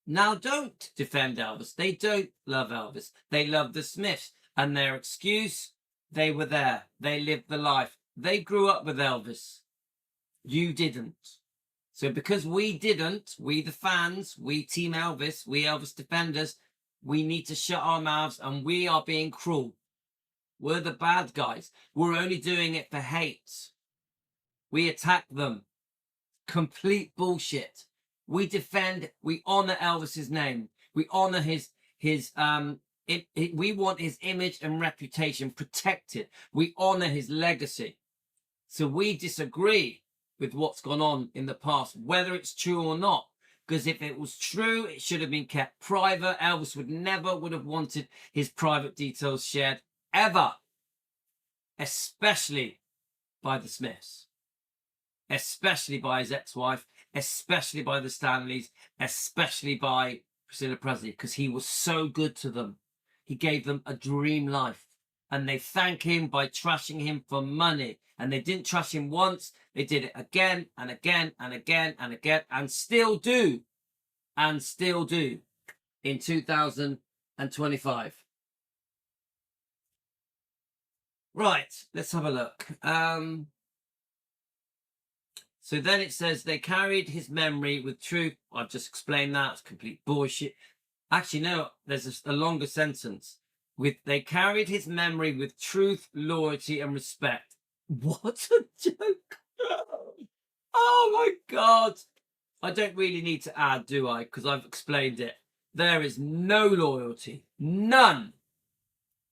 now don't defend Elvis. They don't love Elvis. They love the Smiths. And their excuse, they were there. They lived the life. They grew up with Elvis. You didn't. So because we didn't, we the fans, we Team Elvis, we Elvis defenders, we need to shut our mouths, and we are being cruel. We're the bad guys. We're only doing it for hate. We attack them. Complete bullshit. We defend, we honor Elvis's name. We honor his we want his image and reputation protected. We honor his legacy. So we disagree with what's gone on in the past, whether it's true or not. Because if it was true, it should have been kept private. Elvis would have wanted his private details shared ever, especially by the Smiths, especially by his ex-wife, especially by the Stanleys, especially by Priscilla Presley, because he was so good to them. He gave them a dream life, and they thank him by trashing him for money. And they didn't trash him once, they did it again and again and again and again, and still do in 2025. Right, let's have a look. So then it says they carried his memory with truth. I've just explained that. It's complete bullshit. Actually, no, there's a longer sentence. They carried his memory with truth, loyalty, and respect. What a joke. Oh my God. I don't really need to add, do I? Because I've explained it. There is no loyalty. None.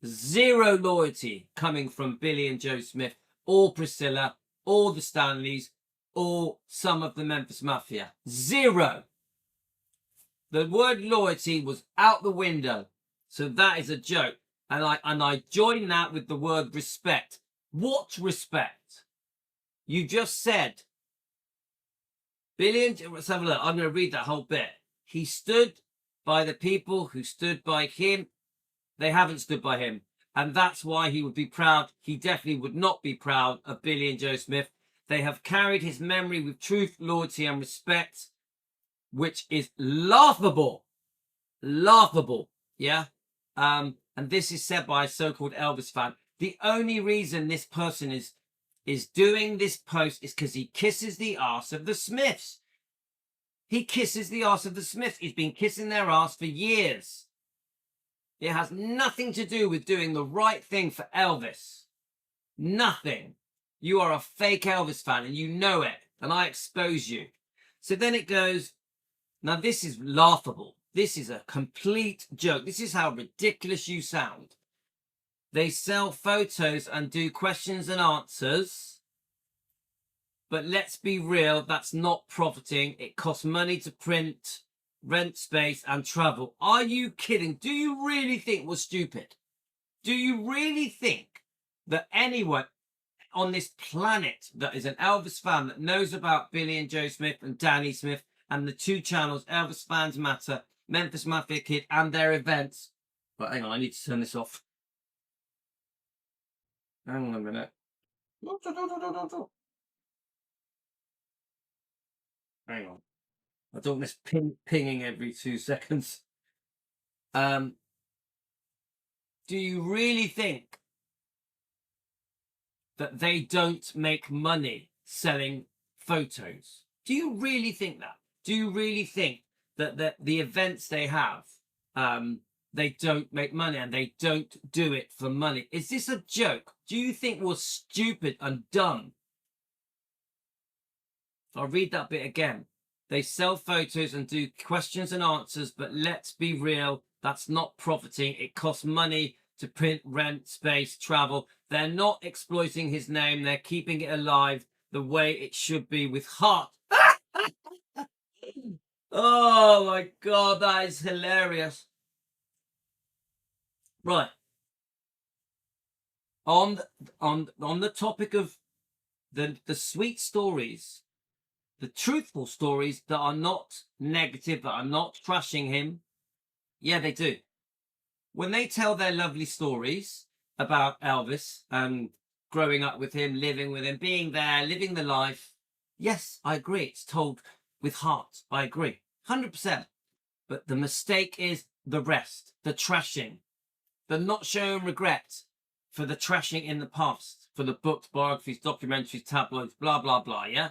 Zero loyalty coming from Billy and Joe Smith or Priscilla or the Stanleys, or some of the Memphis Mafia. Zero. The word loyalty was out the window. So that is a joke. And I join that with the word respect. What respect? You just said, let's have a look. I'm going to read that whole bit. He stood by the people who stood by him. They haven't stood by him. And that's why he would be proud. He definitely would not be proud of Billy and Joe Smith. They have carried his memory with truth, loyalty, and respect, which is laughable. Laughable. Yeah. And this is said by a so-called Elvis fan. The only reason this person is doing this post is because he kisses the arse of the Smiths. He kisses the arse of the Smiths. He's been kissing their arse for years. It has nothing to do with doing the right thing for Elvis. Nothing. You are a fake Elvis fan and you know it. And I expose you. So then it goes, now this is laughable. This is a complete joke. This is how ridiculous you sound. They sell photos and do questions and answers. But let's be real, that's not profiting. It costs money to print, rent space, and travel. Are you kidding? Do you really think we're stupid? Do you really think that anyone on this planet that is an Elvis fan that knows about Billy and Joe Smith and Danny Smith and the two channels, Elvis Fans Matter, Memphis Mafia Kid, and their events? But hang on, I need to turn this off. Hang on a minute. Hang on. I don't miss pinging every 2 seconds. Do you really think that they don't make money selling photos? Do you really think that? Do you really think that the events they have, they don't make money and they don't do it for money? Is this a joke? Do you think we're stupid and dumb? I'll read that bit again. They sell photos and do questions and answers, but let's be real, that's not profiting. It costs money to print, rent, space, travel. They're not exploiting his name. They're keeping it alive the way it should be with heart. Oh my God, that is hilarious. Right. On the topic of the sweet stories, the truthful stories that are not negative, that are not trashing him. Yeah, they do. When they tell their lovely stories about Elvis and growing up with him, living with him, being there, living the life. Yes, I agree. It's told with heart. I agree. 100%. But the mistake is the rest, the trashing, the not showing regret for the trashing in the past, for the books, biographies, documentaries, tabloids, blah, blah, blah, yeah?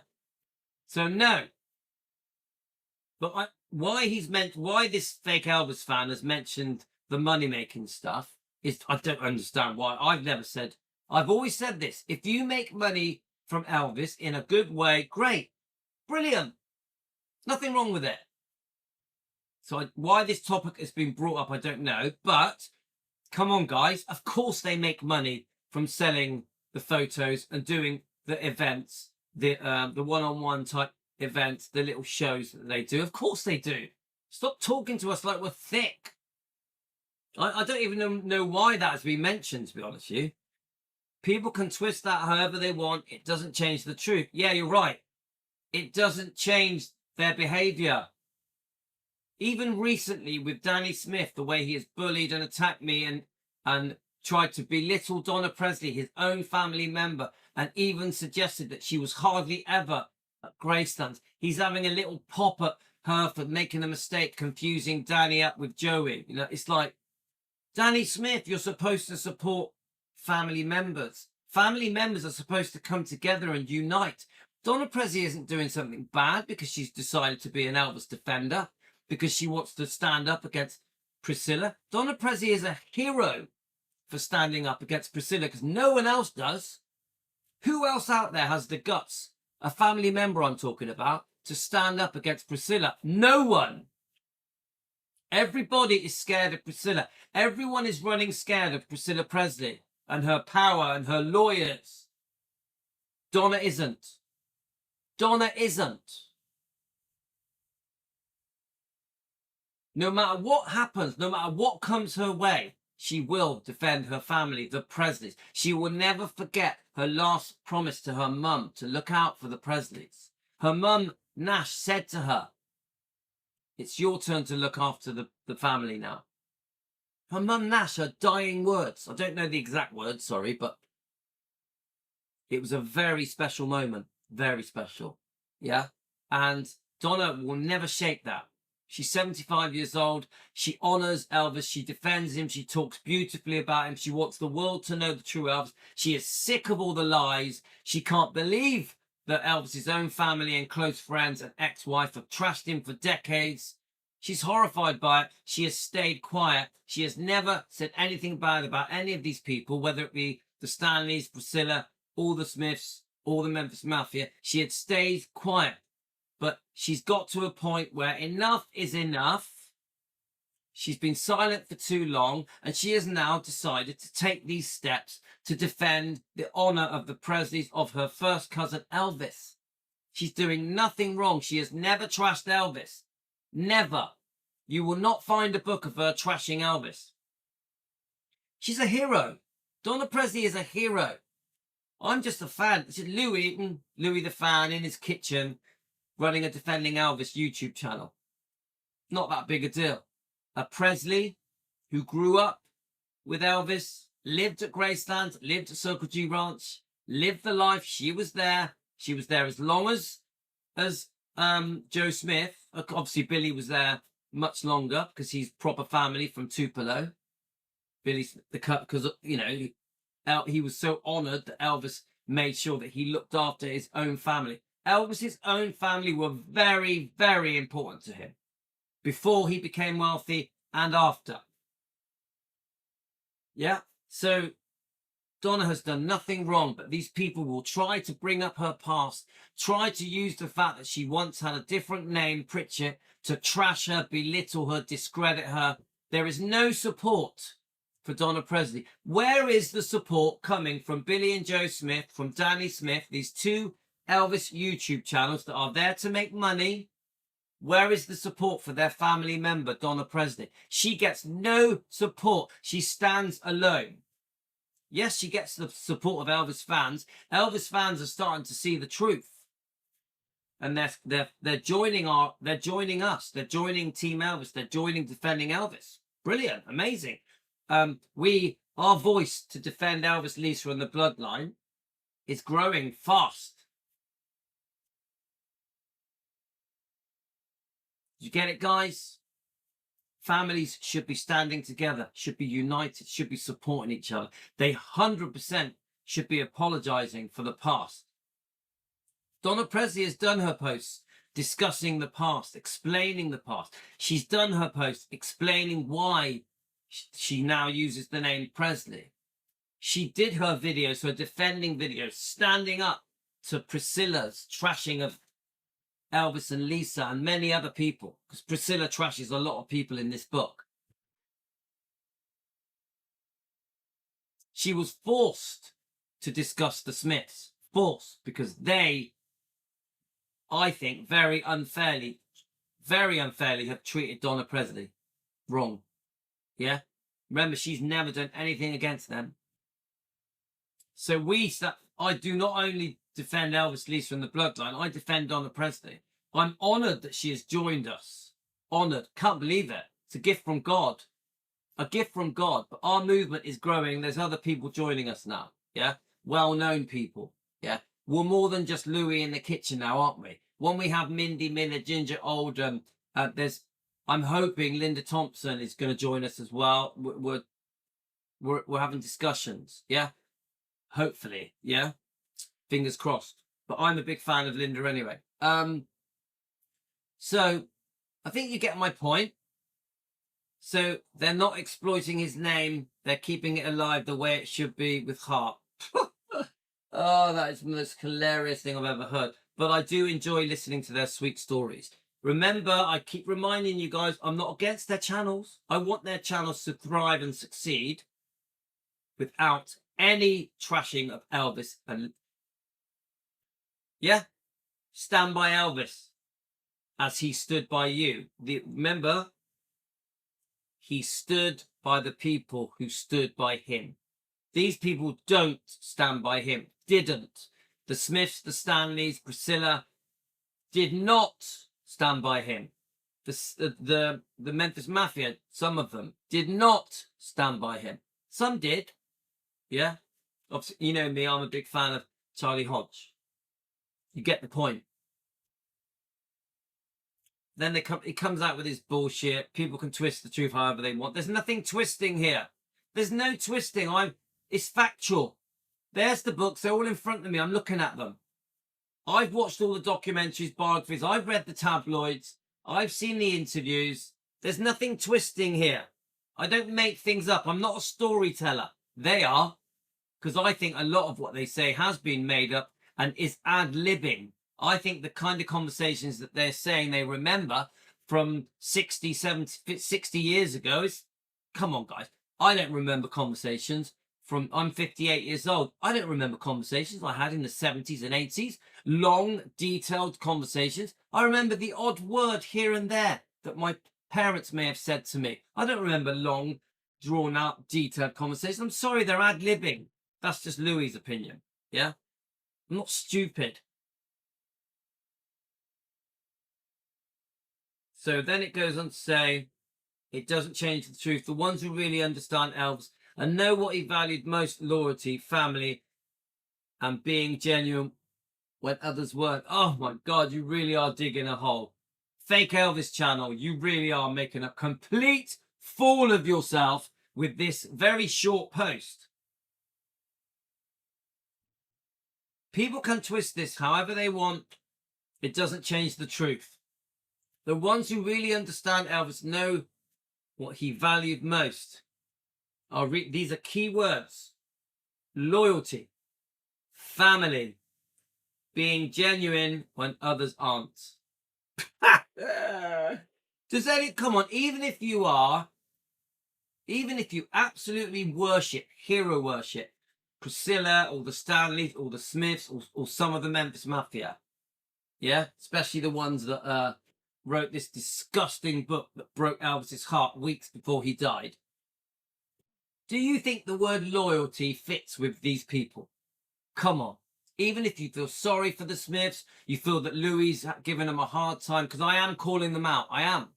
So no. But why this fake Elvis fan has mentioned the money-making stuff is, I don't understand why. I've always said this. If you make money from Elvis in a good way, great. Brilliant. Nothing wrong with it. So why this topic has been brought up, I don't know. But come on, guys. Of course they make money from selling the photos and doing the events, the one-on-one type events, the little shows that they do. Of course they do. Stop talking to us like we're thick. I don't even know why that has been mentioned, to be honest with you. People can twist that however they want. It doesn't change the truth. Yeah, you're right. It doesn't change their behaviour. Even recently with Danny Smith, the way he has bullied and attacked me and tried to belittle Donna Presley, his own family member, and even suggested that she was hardly ever at Gracelands. He's having a little pop at her for making a mistake, confusing Danny up with Joey. You know, it's like, Danny Smith, you're supposed to support family members. Family members are supposed to come together and unite. Donna Presley isn't doing something bad because she's decided to be an Elvis defender, because she wants to stand up against Priscilla. Donna Presley is a hero for standing up against Priscilla because no one else does. Who else out there has the guts, a family member I'm talking about, to stand up against Priscilla? No one. Everybody is scared of Priscilla. Everyone is running scared of Priscilla Presley and her power and her lawyers. Donna isn't. Donna isn't. No matter what happens, no matter what comes her way, she will defend her family, the Presleys. She will never forget her last promise to her mum to look out for the Presleys. Her mum, Nash, said to her, it's your turn to look after the family now. Her mum, Nash, her dying words. I don't know the exact words, sorry, but it was a very special moment. Very special. Yeah? And Donna will never shake that. She's 75 years old. She honours Elvis. She defends him. She talks beautifully about him. She wants the world to know the true Elvis. She is sick of all the lies. She can't believe that Elvis's own family and close friends and ex-wife have trashed him for decades. She's horrified by it. She has stayed quiet. She has never said anything bad about any of these people, whether it be the Stanleys, Priscilla, all the Smiths, all the Memphis Mafia. She had stayed quiet. But she's got to a point where enough is enough. She's been silent for too long, and she has now decided to take these steps to defend the honour of the Presleys, of her first cousin Elvis. She's doing nothing wrong. She has never trashed Elvis. Never. You will not find a book of her trashing Elvis. She's a hero. Donna Presley is a hero. I'm just a fan. It's Louis the fan in his kitchen, running a Defending Elvis YouTube channel. Not that big a deal. A Presley who grew up with Elvis, lived at Graceland, lived at Circle G Ranch, lived the life. She was there. She was there as long as Joe Smith. Obviously, Billy was there much longer because he's proper family from Tupelo. Billy's the cut because, you know, he was so honoured that Elvis made sure that he looked after his own family. Elvis's own family were very, very important to him before he became wealthy and after. Yeah, so Donna has done nothing wrong, but these people will try to bring up her past, try to use the fact that she once had a different name, Pritchett, to trash her, belittle her, discredit her. There is no support for Donna Presley. Where is the support coming from Billy and Joe Smith, from Danny Smith, these two Elvis YouTube channels that are there to make money? Where is the support for their family member, Donna Presley? She gets no support. She stands alone. Yes, she gets the support of Elvis fans. Elvis fans are starting to see the truth, and they're joining us. They're joining Team Elvis. They're joining Defending Elvis. Brilliant, amazing. Our voice to defend Elvis, Lisa, and the bloodline is growing fast. You get it, guys? Families should be standing together, should be united, should be supporting each other. They 100% should be apologizing for the past. Donna Presley has done her posts discussing the past, explaining the past. She's done her posts explaining why she now uses the name Presley. She did her videos, her defending videos, standing up to Priscilla's trashing of Elvis and Lisa and many other people, because Priscilla trashes a lot of people in this book. She was forced to discuss the Smiths. Forced, because they, I think, very unfairly have treated Donna Presley wrong. Yeah? Remember, she's never done anything against them. So I do not only defend Elvis, Lisa, and the bloodline, I defend Donna Presley. I'm honoured that she has joined us. Honoured. Can't believe it. It's a gift from God. A gift from God. But our movement is growing. There's other people joining us now. Yeah? Well-known people. Yeah? We're more than just Louis in the kitchen now, aren't we? When we have Mindy, Minna, Ginger, Oldham, I'm hoping Linda Thompson is going to join us as well. We're having discussions. Yeah? Hopefully. Yeah? Fingers crossed. But I'm a big fan of Linda anyway. So I think you get my point. So they're not exploiting his name. They're keeping it alive the way it should be, with heart. Oh, that is the most hilarious thing I've ever heard. But I do enjoy listening to their sweet stories. Remember, I keep reminding you guys, I'm not against their channels. I want their channels to thrive and succeed without any trashing of Elvis and Yeah? Stand by Elvis as he stood by you. Remember, he stood by the people who stood by him. These people don't stand by him. Didn't. The Smiths, the Stanleys, Priscilla did not stand by him. The Memphis Mafia, some of them, did not stand by him. Some did. Yeah? Obviously, you know me, I'm a big fan of Charlie Hodge. You get the point. Then he comes out with his bullshit. People can twist the truth however they want. There's nothing twisting here. There's no twisting. It's factual. There's the books. They're all in front of me. I'm looking at them. I've watched all the documentaries, biographies. I've read the tabloids. I've seen the interviews. There's nothing twisting here. I don't make things up. I'm not a storyteller. They are, because I think a lot of what they say has been made up and is ad-libbing. I think the kind of conversations that they're saying they remember from 60, 70, 60 years ago is, come on, guys. I don't remember conversations from, I'm 58 years old. I don't remember conversations I had in the 70s and 80s. Long, detailed conversations. I remember the odd word here and there that my parents may have said to me. I don't remember long, drawn-out, detailed conversations. I'm sorry, they're ad-libbing. That's just Louis's opinion. Yeah? I'm not stupid. So then it goes on to say, it doesn't change the truth. The ones who really understand Elvis and know what he valued most, loyalty, family, and being genuine when others weren't. Oh my God, you really are digging a hole. Fake Elvis channel, you really are making a complete fool of yourself with this very short post. People can twist this however they want. It doesn't change the truth. The ones who really understand Elvis know what he valued most. These are key words: loyalty, family, being genuine when others aren't. Does any, come on, even if you absolutely worship, hero worship, Priscilla or the Stanleys or the Smiths or some of the Memphis Mafia, yeah, especially the ones that wrote this disgusting book that broke Elvis's heart weeks before he died. Do you think the word loyalty fits with these people? Come on. Even if you feel sorry for the Smiths, you feel that Louis giving them a hard time, because I am calling them out. I am.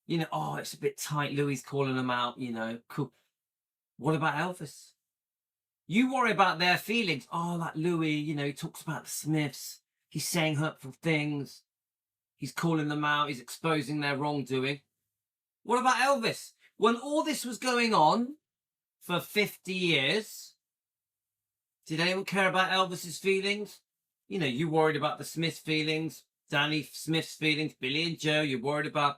You know, oh, it's a bit tight. Louis calling them out, you know. Cool. What about Elvis? You worry about their feelings. Oh, like Louis, you know, he talks about the Smiths. He's saying hurtful things. He's calling them out. He's exposing their wrongdoing. What about Elvis? When all this was going on for 50 years, did anyone care about Elvis's feelings? You know, you worried about the Smiths' feelings, Danny Smith's feelings, Billy and Joe. You're worried about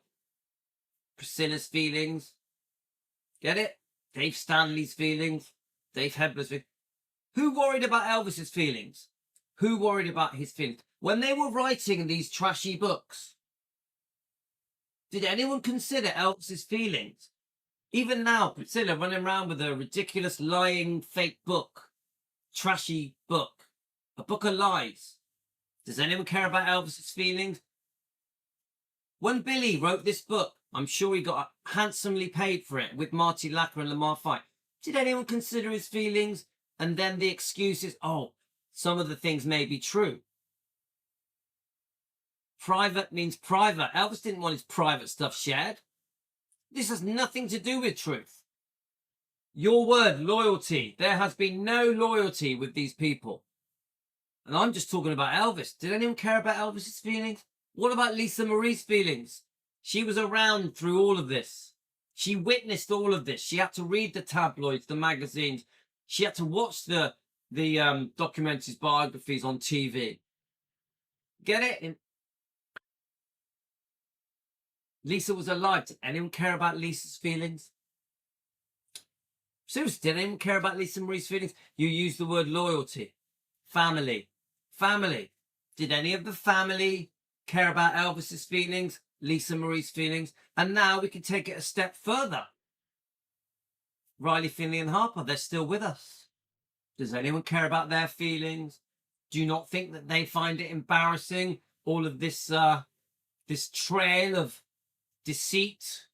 Priscilla's feelings. Get it? Dave Stanley's feelings, Dave Hebler's feelings. Who worried about Elvis's feelings? Who worried about his feelings? When they were writing these trashy books, did anyone consider Elvis's feelings? Even now, Priscilla running around with a ridiculous, lying, fake book. Trashy book. A book of lies. Does anyone care about Elvis's feelings? When Billy wrote this book, I'm sure he got handsomely paid for it with Marty Lacker and Lamar Fight. Did anyone consider his feelings? And then the excuses, oh, some of the things may be true. Private means private. Elvis didn't want his private stuff shared. This has nothing to do with truth. Your word, loyalty. There has been no loyalty with these people. And I'm just talking about Elvis. Did anyone care about Elvis's feelings? What about Lisa Marie's feelings? She was around through all of this. She witnessed all of this. She had to read the tabloids, the magazines. She had to watch the documentaries, biographies on TV. Get it? Lisa was alive. Did anyone care about Lisa's feelings? Seriously, did anyone care about Lisa Marie's feelings? You used the word loyalty. Family. Family. Did any of the family care about Elvis's feelings, Lisa Marie's feelings? And now we can take it a step further. Riley, Finley and Harper, they're still with us. Does anyone care about their feelings? Do you not think that they find it embarrassing? All of this, this trail of deceit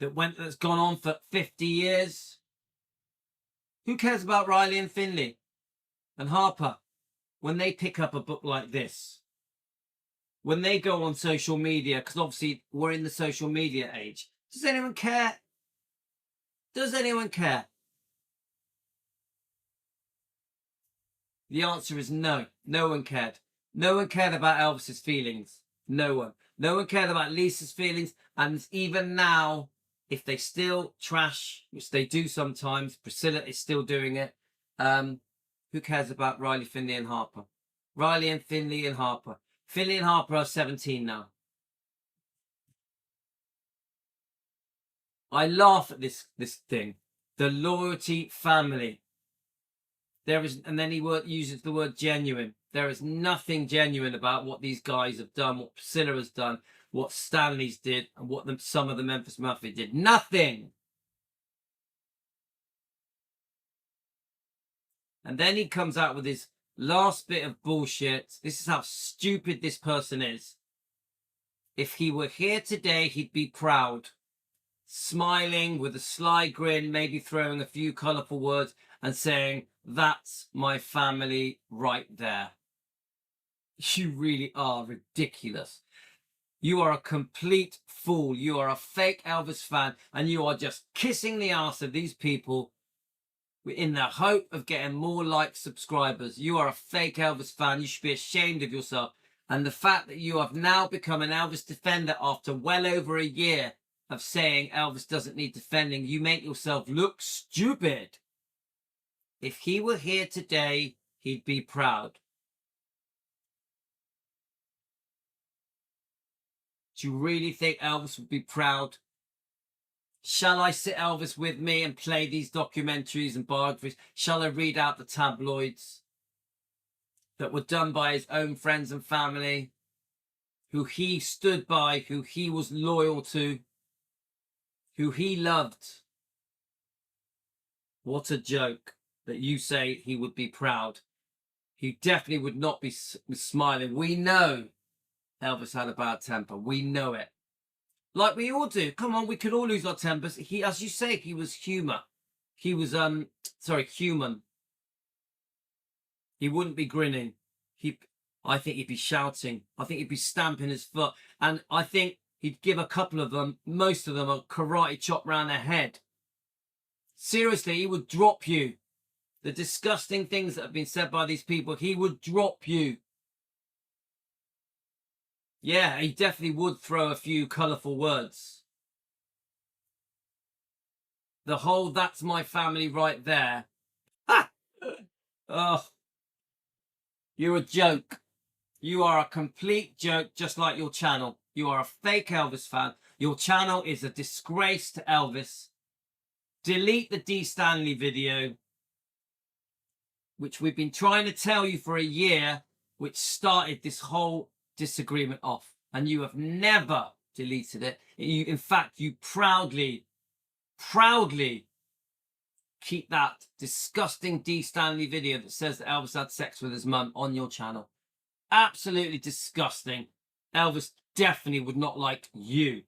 that's gone on for 50 years. Who cares about Riley and Finley and Harper when they pick up a book like this? When they go on social media, because obviously we're in the social media age. Does anyone care? Does anyone care? The answer is no. No one cared. No one cared about Elvis's feelings. No one. No one cared about Lisa's feelings. And even now, if they still trash, which they do sometimes, Priscilla is still doing it. Who cares about Riley, Finley and Harper? Riley and Finley and Harper. Finley and Harper are 17 now. I laugh at this thing. The loyalty family. There is, and then he uses the word genuine. There is nothing genuine about what these guys have done, what Priscilla has done, what Stanley's did, and what some of the Memphis Mafia did. Nothing. And then he comes out with his last bit of bullshit. This is how stupid this person is. If he were here today, he'd be proud. Smiling with a sly grin, maybe throwing a few colourful words and saying, "That's my family right there." You really are ridiculous. You are a complete fool. You are a fake Elvis fan and you are just kissing the ass of these people in the hope of getting more like subscribers. You are a fake Elvis fan. You should be ashamed of yourself. And the fact that you have now become an Elvis defender after well over a year of saying Elvis doesn't need defending, you make yourself look stupid. If he were here today, he'd be proud. Do you really think Elvis would be proud? Shall I sit Elvis with me and play these documentaries and biographies? Shall I read out the tabloids that were done by his own friends and family, who he stood by, who he was loyal to, who he loved? What a joke that you say he would be proud. He definitely would not be smiling. We know Elvis had a bad temper. We know it. Like we all do. Come on, we could all lose our tempers. He, as you say, he was human. He was, human. He wouldn't be grinning. I think he'd be shouting. I think he'd be stamping his foot. And I think he'd give a couple of them, most of them, a karate chop round their head. Seriously, he would drop you. The disgusting things that have been said by these people, he would drop you. Yeah, he definitely would throw a few colourful words. The whole "that's my family right there." Ha! Oh, you're a joke. You are a complete joke, just like your channel. You are a fake Elvis fan. Your channel is a disgrace to Elvis. Delete the D. Stanley video, which we've been trying to tell you for a year, which started this whole disagreement off, and you have never deleted it. In fact, you proudly keep that disgusting D. Stanley video that says that Elvis had sex with his mum on your channel. Absolutely disgusting. Elvis definitely would not like you.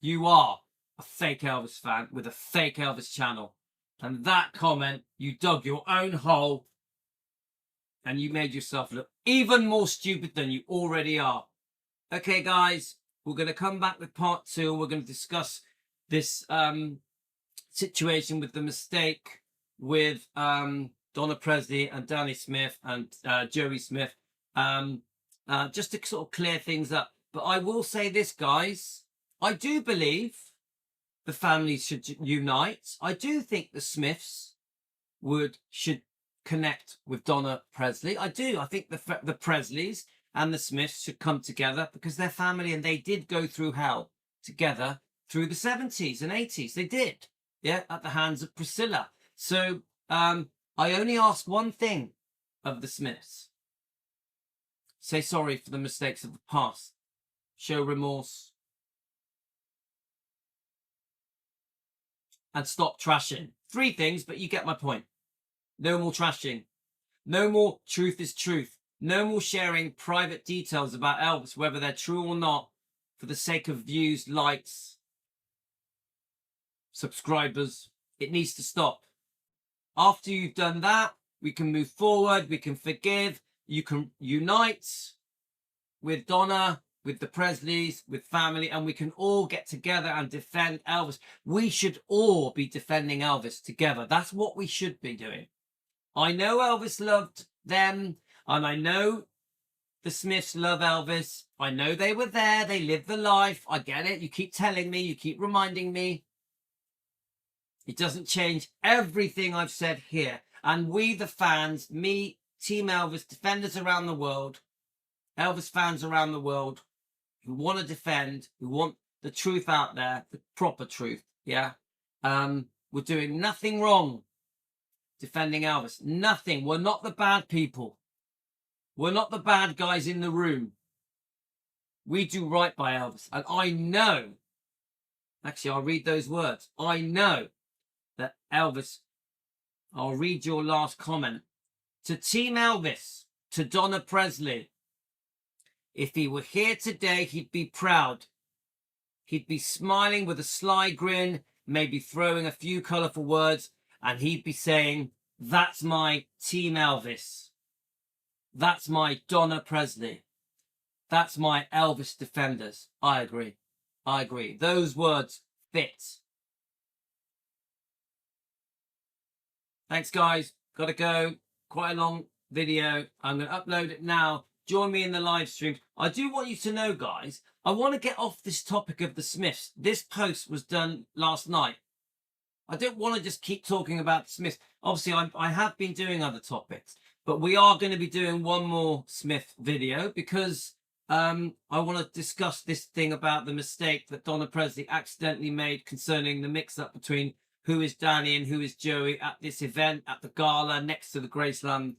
You are a fake Elvis fan with a fake Elvis channel. And that comment, you dug your own hole and you made yourself look even more stupid than you already are. Okay, guys, we're going to come back with part 2. We're going to discuss this situation with the mistake with Donna Presley and Danny Smith and Joey Smith, just to sort of clear things up. But I will say this, guys. I do believe the families should unite. I do think the Smiths should connect with Donna Presley. I do. I think the Presleys and the Smiths should come together because they're family and they did go through hell together through the 70s and 80s. They did. Yeah, at the hands of Priscilla. So I only ask one thing of the Smiths. Say sorry for the mistakes of the past. Show remorse. And stop trashing. 3 things, but you get my point. No more trashing. No more truth is truth. No more sharing private details about Elvis, whether they're true or not, for the sake of views, likes, subscribers. It needs to stop. After you've done that, we can move forward, we can forgive, you can unite with Donna, with the Presleys, with family, and we can all get together and defend Elvis. We should all be defending Elvis together. That's what we should be doing. I know Elvis loved them, and I know the Smiths love Elvis. I know they were there, they lived the life. I get it. You keep telling me, you keep reminding me. It doesn't change everything I've said here. And we, the fans, me, Team Elvis, defenders around the world, Elvis fans around the world, who want to defend, who want the truth out there, the proper truth, yeah? We're doing nothing wrong defending Elvis. Nothing. We're not the bad people. We're not the bad guys in the room. We do right by Elvis. And I know, actually, I'll read those words. I know that Elvis, I'll read your last comment. To Team Elvis, to Donna Presley, if he were here today, he'd be proud. He'd be smiling with a sly grin, maybe throwing a few colourful words, and he'd be saying, that's my Team Elvis. That's my Donna Presley. That's my Elvis defenders. I agree. I agree. Those words fit. Thanks, guys. Got to go. Quite a long video. I'm going to upload it now. Join me in the live stream. I do want you to know, guys, I want to get off this topic of the Smiths. This post was done last night. I don't want to just keep talking about the Smiths. Obviously, I have been doing other topics, but we are going to be doing one more Smith video because I want to discuss this thing about the mistake that Donna Presley accidentally made concerning the mix-up between who is Danny and who is Joey at this event, at the gala next to the Graceland,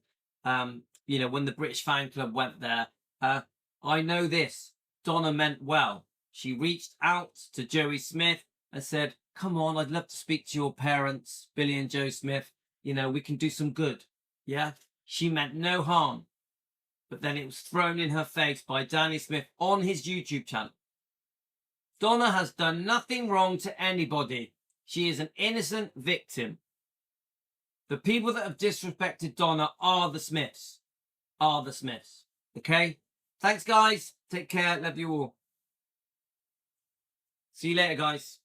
you know, when the British fan club went there. I know this. Donna meant well. She reached out to Joey Smith and said, come on, I'd love to speak to your parents, Billy and Joe Smith. You know, we can do some good. Yeah? She meant no harm. But then it was thrown in her face by Danny Smith on his YouTube channel. Donna has done nothing wrong to anybody. She is an innocent victim. The people that have disrespected Donna are the Smiths. Are the Smiths. Okay? Thanks, guys. Take care. Love you all. See you later, guys.